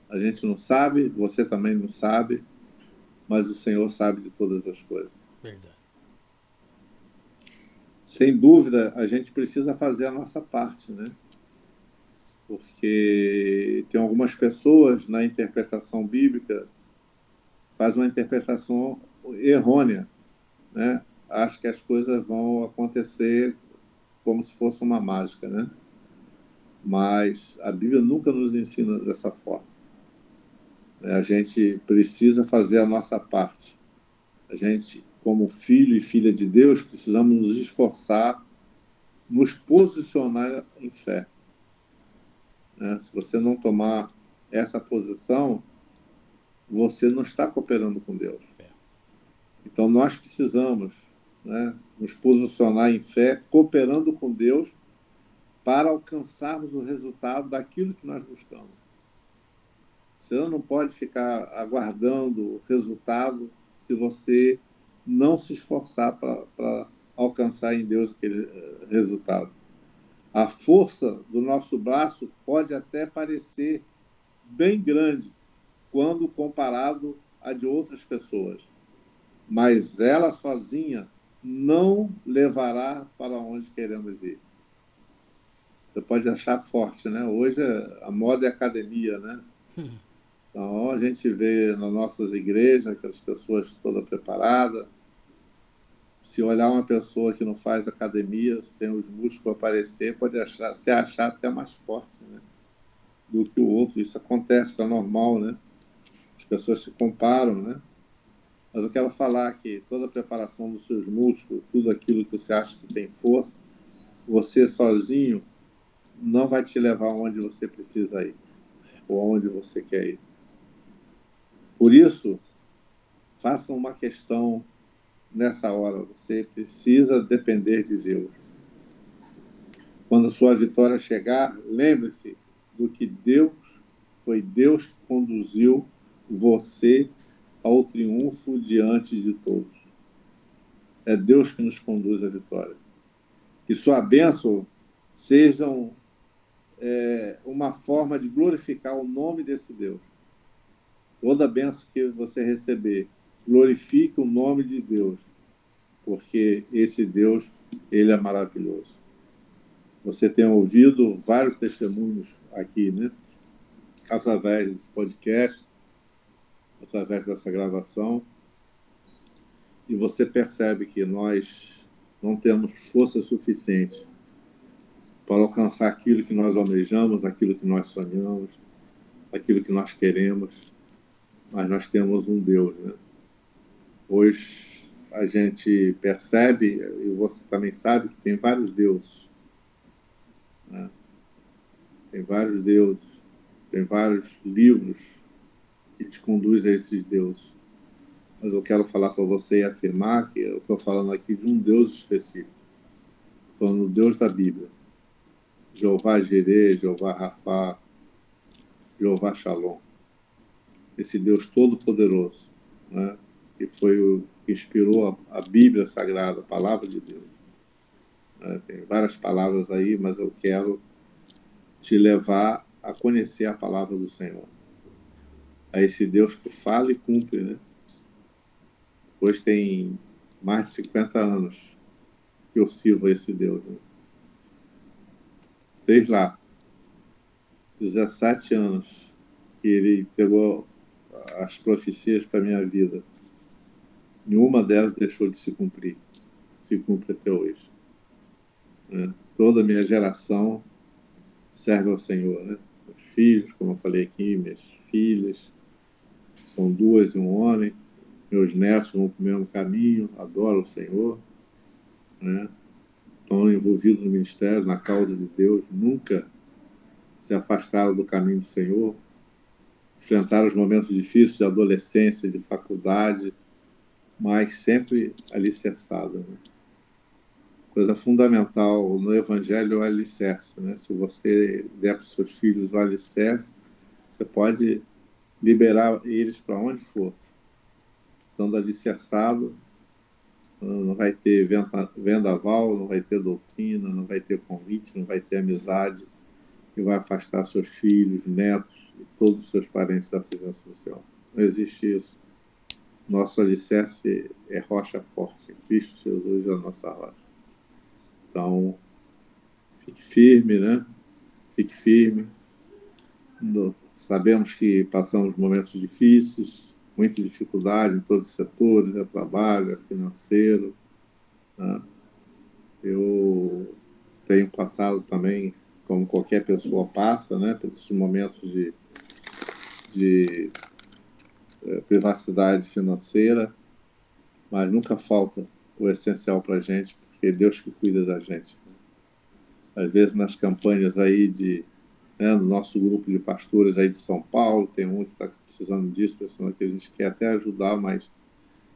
A gente não sabe, você também não sabe, mas o Senhor sabe de todas as coisas. Verdade. Sem dúvida, a gente precisa fazer a nossa parte, né? Porque tem algumas pessoas na interpretação bíblica faz uma interpretação errônea, né? Acho que as coisas vão acontecer como se fosse uma mágica, né? Mas a Bíblia nunca nos ensina dessa forma. A gente precisa fazer a nossa parte. A gente, como filho e filha de Deus, precisamos nos esforçar, nos posicionar em fé. Se você não tomar essa posição, você não está cooperando com Deus. Então, nós precisamos, né, nos posicionar em fé, cooperando com Deus, para alcançarmos o resultado daquilo que nós buscamos. Você não pode ficar aguardando o resultado se você não se esforçar para alcançar em Deus aquele resultado. A força do nosso braço pode até parecer bem grande quando comparado à de outras pessoas, mas ela sozinha não levará para onde queremos ir. Você pode achar forte, né? Hoje a moda é academia, né? Então a gente vê nas nossas igrejas aquelas pessoas todas preparadas. Se olhar uma pessoa que não faz academia, sem os músculos aparecer, pode se achar até mais forte, né, do que o outro. Isso acontece, é normal, né? As pessoas se comparam, né? Mas eu quero falar que toda a preparação dos seus músculos, tudo aquilo que você acha que tem força, você sozinho não vai te levar onde você precisa ir, ou onde você quer ir. Por isso, faça uma questão nessa hora. Você precisa depender de Deus. Quando a sua vitória chegar, lembre-se do que foi Deus que conduziu você ao triunfo diante de todos. É Deus que nos conduz à vitória. Que sua bênção seja uma forma de glorificar o nome desse Deus. Toda bênção que você receber, glorifique o nome de Deus, porque esse Deus, ele é maravilhoso. Você tem ouvido vários testemunhos aqui, né? Através desse podcast, através dessa gravação, e você percebe que nós não temos força suficiente para alcançar aquilo que nós almejamos, aquilo que nós sonhamos, aquilo que nós queremos, mas nós temos um Deus, né? Hoje a gente percebe, e você também sabe, que tem vários deuses, né? Tem vários deuses, tem vários livros que te conduzem a esses deuses. Mas eu quero falar para você e afirmar que eu estou falando aqui de um Deus específico. Estou falando do Deus da Bíblia. Jeová Jireh, Jeová Rafá, Jeová Shalom. Esse Deus todo-poderoso, né? Que foi o que inspirou a Bíblia Sagrada, a Palavra de Deus. Tem várias palavras aí, mas eu quero te levar a conhecer a Palavra do Senhor. A esse Deus que fala e cumpre, né? Hoje tem mais de 50 anos que eu sirvo a esse Deus, né? Desde lá, 17 anos que ele entregou as profecias para a minha vida. Nenhuma delas deixou de se cumprir. Se cumpre até hoje. Né? Toda a minha geração serve ao Senhor, né? Meus filhos, como eu falei aqui, minhas filhas, são 2 e um homem. Meus netos vão para o mesmo caminho, adoram o Senhor, né? Estão envolvidos no ministério, na causa de Deus, nunca se afastaram do caminho do Senhor, enfrentaram os momentos difíceis de adolescência, de faculdade, mas sempre alicerçado, né? Coisa fundamental no Evangelho é o alicerce, né? Se você der para os seus filhos o alicerce, você pode liberar eles para onde for. Estando alicerçado, não vai ter vendaval, não vai ter doutrina, não vai ter convite, não vai ter amizade que vai afastar seus filhos, netos e todos os seus parentes da presença do Senhor. Não existe isso. Nosso alicerce é rocha forte, Cristo Jesus é a nossa rocha. Então, fique firme, né? Fique firme. Sabemos que passamos momentos difíceis, muita dificuldade em todos os setores, né? Trabalho, financeiro, né? Eu tenho passado também, como qualquer pessoa passa, né? Por esses momentos de privacidade financeira, mas nunca falta o essencial para a gente, porque é Deus que cuida da gente. Às vezes nas campanhas aí no nosso grupo de pastores aí de São Paulo, tem um que está precisando disso, precisando que a gente quer até ajudar, mas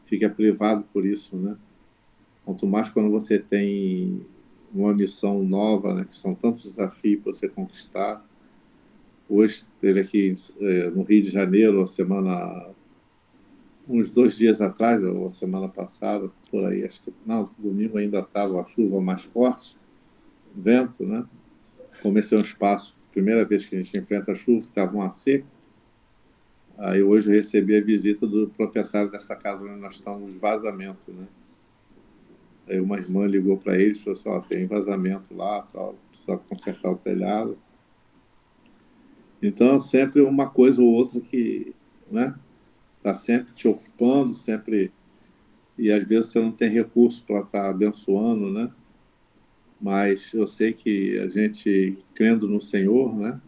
fica privado por isso, né? Quanto mais quando você tem uma missão nova, né, que são tantos desafios para você conquistar. Hoje teve aqui no Rio de Janeiro, uns 2 dias atrás, ou a semana passada, por aí, acho que não, domingo ainda estava a chuva mais forte, vento, né? Comecei um espaço, primeira vez que a gente enfrenta a chuva, que estava uma seca. Aí hoje eu recebi a visita do proprietário dessa casa onde nós estamos, vazamento, né? Aí uma irmã ligou para ele e falou assim, tem vazamento lá, tal, precisa consertar o telhado. Então, sempre uma coisa ou outra que, né, está sempre te ocupando, sempre, e às vezes você não tem recurso para estar abençoando, né? Mas eu sei que a gente, crendo no Senhor, né,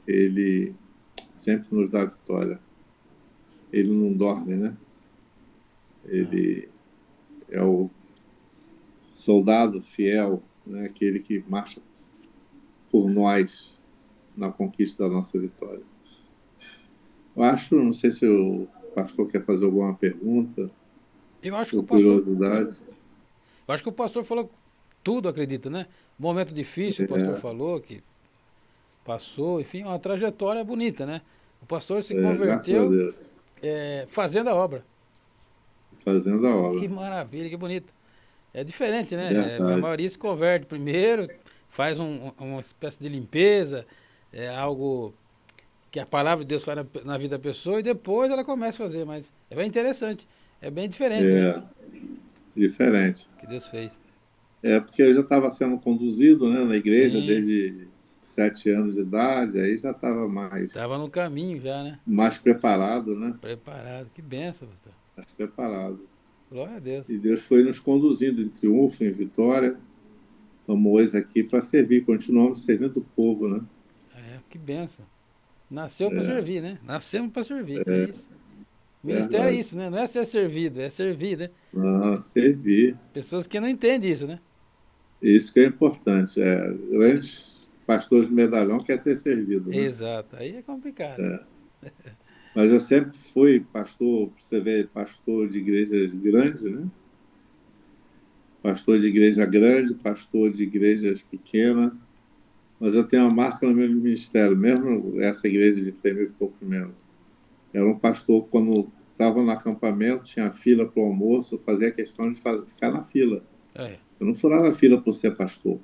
Ele sempre nos dá vitória. Ele não dorme, né? Ele é o soldado fiel, né, aquele que marcha por nós na conquista da nossa vitória. Eu acho, não sei se o pastor quer fazer alguma pergunta Eu acho que ou o pastor, curiosidade. eu acho que o pastor falou tudo, acredita, né? Momento difícil, o pastor falou que passou, enfim, uma trajetória bonita, né? O pastor se Graças a converteu Deus, fazendo a obra. fazendo a Que obra. maravilha, que bonito. É diferente, né? A Verdade. maioria se converte primeiro, faz uma espécie de limpeza, algo que a palavra de Deus faz na vida da pessoa e depois ela começa a fazer. Mas é bem interessante, é bem diferente, né? É diferente. Que Deus fez. É porque eu já estava sendo conduzido, né, na igreja Sim, desde 7 anos de idade, aí já estava estava no caminho já, né? mais preparado, né? Preparado. Que benção, pastor. Mais preparado. Glória a Deus. E Deus foi nos conduzindo em triunfo, em vitória. Estamos hoje aqui para servir, continuamos servindo o povo, né? Que benção. Nasceu para servir, né? Nascemos para servir, é isso. Ministério é Verdade. isso, né? Não é ser servido, é servir, né? Não, servir. Pessoas que não entendem isso, né? Isso que é importante. Grandes pastores de medalhão quer ser servido, né? Exato. Aí é complicado. Mas eu sempre fui pastor, você vê, pastor de igrejas grandes, né? Pastor de igreja grande, pastor de igrejas pequenas. Mas eu tenho uma marca no meu ministério, mesmo essa igreja de 3.000 e poucos membros. Era um pastor, quando estava no acampamento, tinha fila para o almoço, eu fazia questão de ficar na fila. É. Eu não furava fila por ser pastor.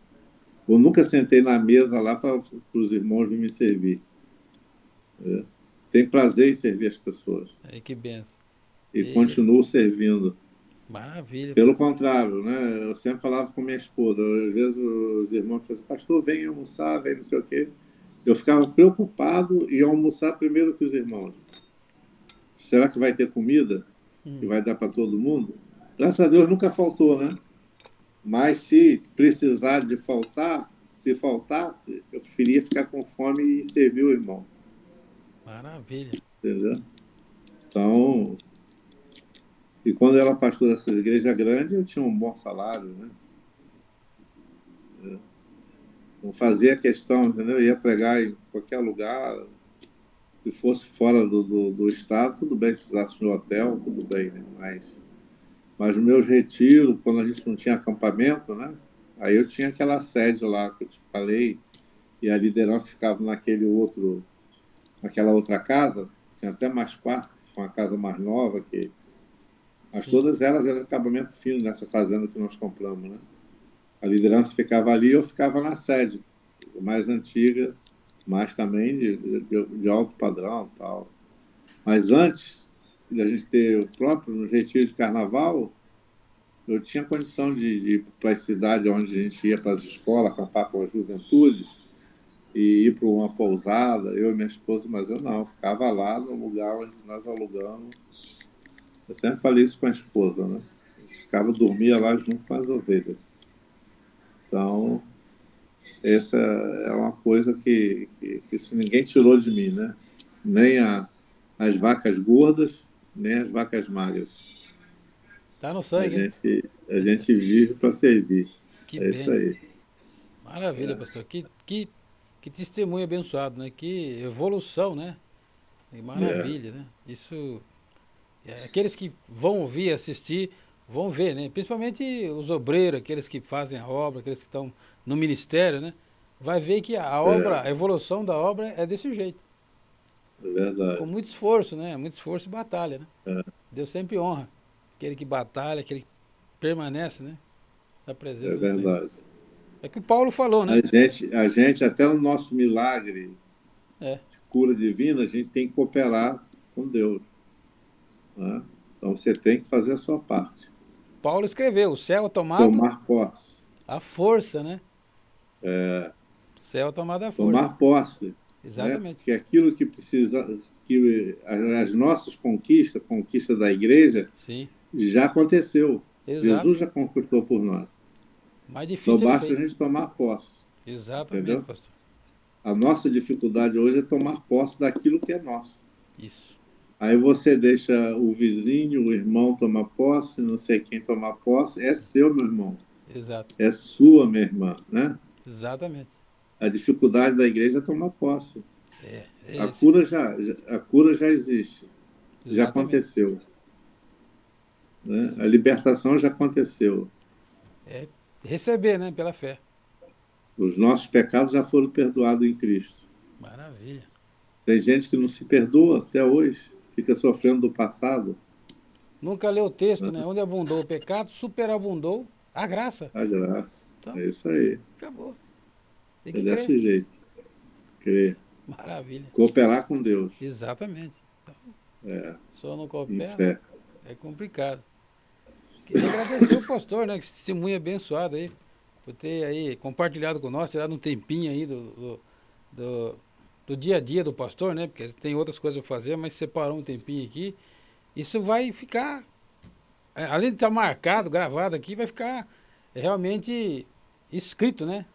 Eu nunca sentei na mesa lá para os irmãos virem me servir. Tenho prazer em servir as pessoas. Aí que benção. E E... continuo servindo. Maravilha, Pelo pastor. contrário, né? Eu sempre falava com minha esposa. Às vezes os irmãos falavam assim, pastor, vem almoçar, vem não sei o quê. Eu ficava preocupado em almoçar primeiro que os irmãos. Será que vai ter comida? Que vai dar para todo mundo? Graças a Deus nunca faltou, né? Mas se precisar de faltar, se faltasse, eu preferia ficar com fome e servir o irmão. Maravilha. Entendeu? Então, e quando eu era pastor dessa igreja grande, eu tinha um bom salário, né? Não fazia questão, entendeu? Eu ia pregar em qualquer lugar. Se fosse fora do estado, tudo bem, precisasse de um hotel, tudo bem, né? Mas os meus retiros, quando a gente não tinha acampamento, né? Aí eu tinha aquela sede lá que eu te falei, e a liderança ficava naquela outra casa, tinha até mais quartos, uma casa mais nova, mas Sim. todas elas eram de acabamento fino nessa fazenda que nós compramos, né? A liderança ficava ali, eu ficava na sede, mais antiga, mas também de alto padrão, tal. Mas antes, de a gente ter o próprio no retiro de carnaval, eu tinha condição de ir para as cidades onde a gente ia para as escolas, acampar com a juventude e ir para uma pousada, eu e minha esposa, mas eu não, eu ficava lá no lugar onde nós alugamos. Eu sempre falei isso com a esposa, né? Eu ficava, dormia lá junto com as ovelhas. Então, essa é uma coisa que isso ninguém tirou de mim, né? Nem as vacas gordas, nem as vacas magras. Tá no A sangue, né? gente, a gente vive para servir. Que É isso benção. aí. Maravilha, pastor. Que testemunho abençoado, né? Que evolução, né? Que É, maravilha, né? Isso, aqueles que vão ouvir, assistir, vão ver, né? Principalmente os obreiros, aqueles que fazem a obra, aqueles que estão no ministério, né? Vai ver que a obra, a evolução da obra é desse jeito. é Com verdade. muito esforço, né? Muito esforço e batalha, né? É, Deus sempre honra aquele que batalha, aquele que permanece, né? Na é presença do Senhor. verdade. É que o Paulo falou, né? A gente, até no nosso milagre É. de cura divina, a gente tem que cooperar com Deus. Né? Então você tem que fazer a sua parte. Paulo escreveu, o céu é tomado Tomar posse. à força, né? É, O céu é tomado à força. tomar posse. Né? Exatamente. Porque aquilo que precisa, que as nossas conquistas, conquista da igreja, Sim, já aconteceu. exato. Jesus já conquistou por nós. Mais Só difícil ele basta a fez. gente tomar posse. Exatamente, Entendeu? pastor. A nossa dificuldade hoje é tomar posse daquilo que é nosso. Isso. Aí você deixa o vizinho, o irmão tomar posse, não sei quem tomar posse, é seu, meu irmão. Exato. É sua, minha irmã, né? Exatamente. A dificuldade da igreja é tomar posse. É A esse. cura já existe, já Exatamente. aconteceu, né? A Sim. libertação já aconteceu. É receber, né? Pela fé. Os nossos pecados já foram perdoados em Cristo. Maravilha. Tem gente que não se perdoa até hoje, fica sofrendo do passado. Nunca leu o texto, né? Né? Onde abundou o pecado, superabundou a graça. A graça. Então, É isso aí. acabou. Tem É que crer. desse jeito. Crer. Maravilha. Cooperar com Deus. Exatamente. Então, É, só não em coopera, fé. é complicado. Queria agradecer o pastor, né? Que testemunha abençoado aí, por ter aí compartilhado com nós, tirado um tempinho aí do, do dia a dia do pastor, né? Porque tem outras coisas para fazer, mas separou um tempinho aqui. Isso vai ficar, além de estar marcado, gravado aqui, vai ficar realmente escrito, né?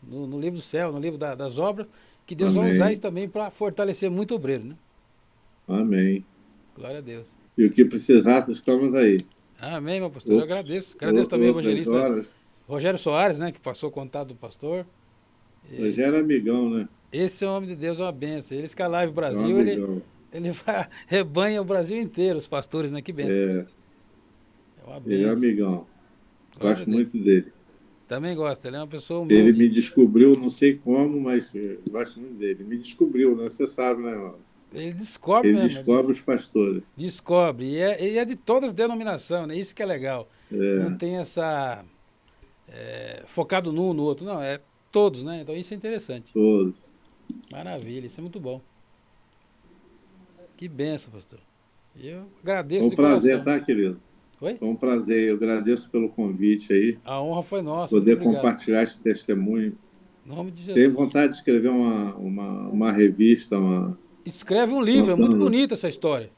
No livro do céu, no livro das obras, que Deus vai usar isso Amém. também para fortalecer muito o obreiro, né? Amém. Glória a Deus. E o que precisar, estamos aí. Amém, meu pastor. Eu agradeço. Agradeço também ao Outras evangelista horas. Rogério Soares, né? Que passou o contato do pastor. Já era amigão, né? Esse homem de Deus é uma benção. Ele que a Live É um Brasil, amigão. ele vai, rebanha o Brasil inteiro, os pastores, né? Que benção. É, É uma ele é benção. amigão. Glória a Gosto Deus. muito dele. Também gosta. Ele é uma pessoa Ele humilde. me descobriu, não sei como, mas gosto muito dele. Me descobriu, né? Você sabe, né, mano? Ele descobre Ele mesmo. Ele descobre os pastores. descobre. E é de todas as denominações, né? Isso que é legal. Não É, tem essa... focado num no outro. Não, é todos, né? Então isso é interessante. todos. Maravilha. Isso é muito bom. Que benção, pastor. Eu Foi agradeço um de prazer, coração. tá, querido? Oi? Foi um prazer. Eu agradeço pelo convite aí. A honra foi nossa. Muito Poder obrigado. compartilhar esse testemunho. Em nome de Tenho Jesus. vontade de escrever uma revista, Escreve um livro, é muito contando, bonita essa história.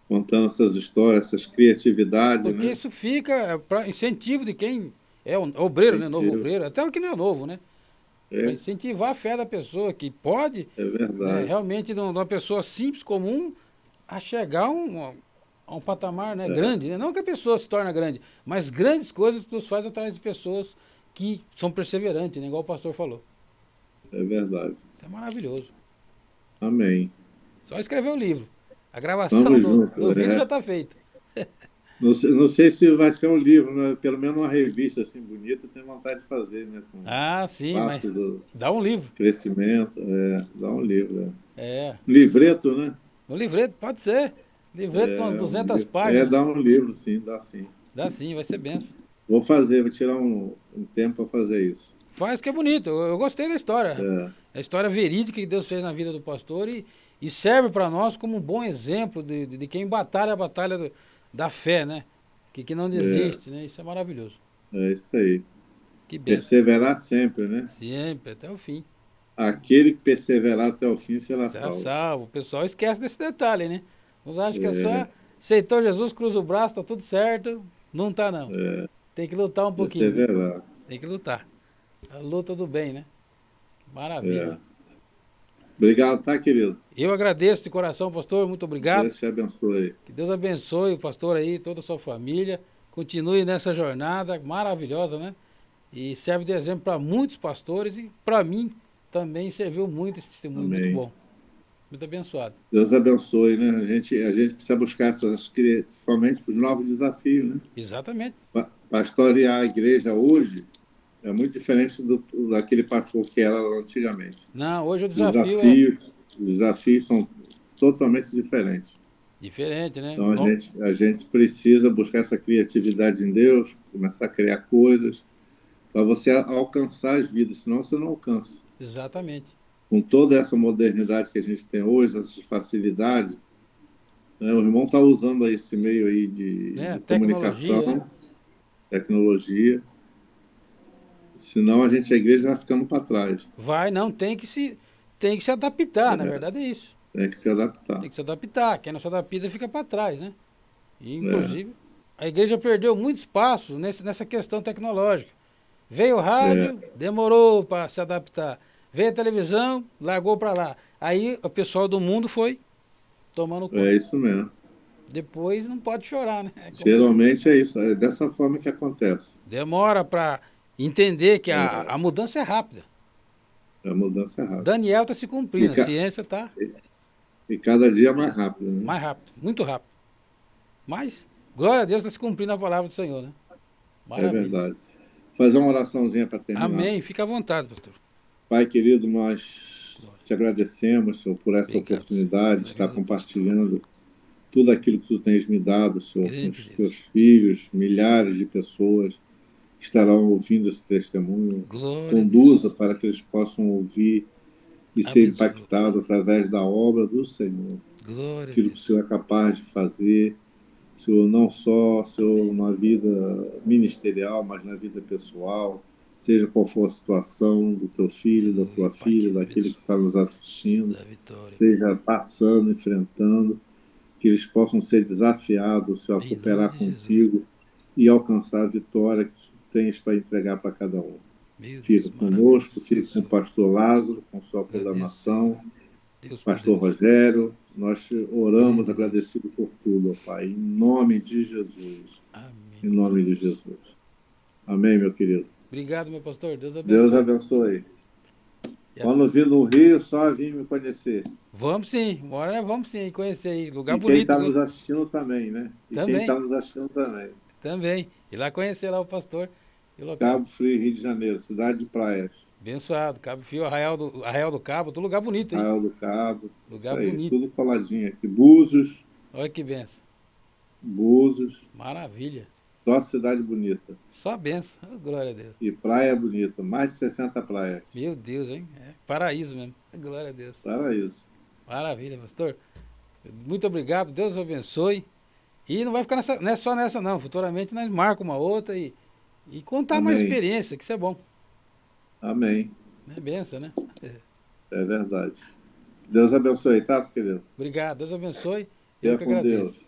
contando essas histórias, essas criatividades, Porque né? isso fica para incentivo de quem é obreiro, né? Novo Incentivo. obreiro, até o que não é novo, né? Para É, incentivar a fé da pessoa que pode, é né, verdade. realmente, de uma pessoa simples, comum, a chegar a um patamar, né, É, grande. Né? Não que a pessoa se torna grande, mas grandes coisas que Deus faz atrás de pessoas que são perseverantes, né? Igual o pastor falou. é verdade. Isso é maravilhoso. Amém. Só escrever o livro. A gravação Vamos do junto. vídeo já É. está feita. Não sei se vai ser um livro, né? Pelo menos uma revista assim bonita, eu tenho vontade de fazer, né? Com Ah, sim, parte mas do dá um livro. crescimento. Dá um livro. É. Um livreto, né? Um livreto, pode ser. Livreto tem umas Um 200 livro. páginas. Dá um livro, sim, dá sim. Dá sim, vai ser benção. Vou tirar um tempo para fazer isso. Faz que é bonito. Eu gostei da história. É, A história verídica que Deus fez na vida do pastor e serve para nós como um bom exemplo de quem batalha a batalha da fé, né? Que não É, desiste, né? Isso é maravilhoso. é isso aí. Que benção. Perseverar sempre, né? Sempre, até o fim. Aquele que perseverar até o fim será Será salvo. salvo. O pessoal esquece desse detalhe, né? Uns acham que é só É, aceitou Jesus, cruza o braço, tá tudo certo. Não tá, não. Tem que lutar um pouquinho, viu? perseverar. Tem que lutar. A luta do bem, né? Maravilha, É. hein? Obrigado, tá, querido? Eu agradeço de coração, pastor. Muito obrigado. Deus te abençoe. Que Deus abençoe o pastor aí, toda a sua família. Continue nessa jornada maravilhosa, né? E serve de exemplo para muitos pastores e para mim também serviu muito esse testemunho, muito Amém. bom. Muito abençoado. Deus abençoe, né? A gente precisa buscar essas, principalmente os novos desafios, né? Exatamente. Pastorear a igreja hoje é muito diferente daquele pastor que era antigamente. Não, hoje o Os desafio é desafios são totalmente diferentes. diferente, né? Então a gente precisa buscar essa criatividade em Deus, começar a criar coisas para você alcançar as vidas, senão você não alcança. Exatamente. Com toda essa modernidade que a gente tem hoje, essa facilidade, né, o irmão está usando aí esse meio aí de Tecnologia, né? comunicação, tecnologia, senão a igreja vai ficando para trás. Vai, não, tem que se adaptar, na É, verdade é isso. tem que se adaptar. Tem que se adaptar. Quem não se adapta fica para trás, né? E, É, inclusive, a igreja perdeu muito espaço nessa questão tecnológica. Veio o rádio, é, demorou para se adaptar. Veio a televisão, largou para lá. Aí o pessoal do mundo foi tomando é conta. isso mesmo. Depois não pode chorar, né? É complicado. Geralmente é isso, é dessa forma que acontece. Demora para entender que a mudança é rápida. A mudança é rápida. Daniel está se E, cumprindo, a ca- ciência está e cada dia mais rápido, né? mais rápido, muito rápido. Mas, glória a Deus, está se cumprindo a palavra do Senhor, né? É Maravilha. verdade. Fazer uma oraçãozinha para terminar. Amém. Fica à vontade, pastor. Pai querido, nós Glória. te agradecemos, Senhor, por essa Obrigado, oportunidade de estar obrigado, pastor. compartilhando tudo aquilo que tu tens me dado, Senhor, com Grande os teus Deus. filhos, milhares de pessoas que estarão ouvindo esse testemunho. Glória a Conduza Deus. para que eles possam ouvir e ser Abençoa, Pai. impactados através da obra do Senhor. Glória a Aquilo que o Deus. Senhor é capaz de fazer, Senhor, não só, Senhor, na vida ministerial, mas na vida pessoal, seja qual for a situação do teu filho, da Aleluia, tua Pai filha, querido, daquele que abençoa. está nos assistindo, Da vitória. esteja passando, enfrentando, que eles possam ser desafiados, Senhor, a Em nome cooperar de Jesus. contigo e alcançar a vitória que tu tens para entregar para cada um. Meu Fica Deus, maravilha. conosco, fica com o Abençoa. pastor Lázaro, com sua Agradeço, Senhor. programação, Deus pastor poderoso. Rogério, nós oramos Grande Deus. agradecido por tudo, ó Pai, em nome de Jesus. Amém. Em Glória nome a de Deus. Jesus. Amém, meu querido. Obrigado, meu pastor. Deus Deus abençoe. abençoe. E a- Quando vir no Rio, só vir me conhecer. Vamos sim. Uma hora vamos sim conhecer aí. Lugar E quem bonito. está nos assistindo também, né? E quem Também. está nos assistindo também. Também. Ir lá conhecer lá o pastor e o local. Cabo Frio, Rio de Janeiro, cidade de praias. Abençoado. Cabo Fio, Arraial do Cabo. Todo lugar bonito, hein? Arraial do Cabo, isso Lugar aí, bonito. tudo coladinho aqui. Búzios, Olha que benção. Búzios, Maravilha. só cidade bonita. Só benção. Oh, glória a Deus. E praia bonita, mais de 60 praias. Meu Deus, hein? É paraíso mesmo. Glória a Deus. Paraíso. Maravilha, pastor. Muito obrigado. Deus abençoe. E não vai ficar não é só nessa, não. Futuramente nós marcamos uma outra e contar mais Amém. experiência, que isso é bom. Amém. É benção, né? É verdade. Deus abençoe, tá, querido? Obrigado. Deus abençoe. Eu Fica que com agradeço. Deus.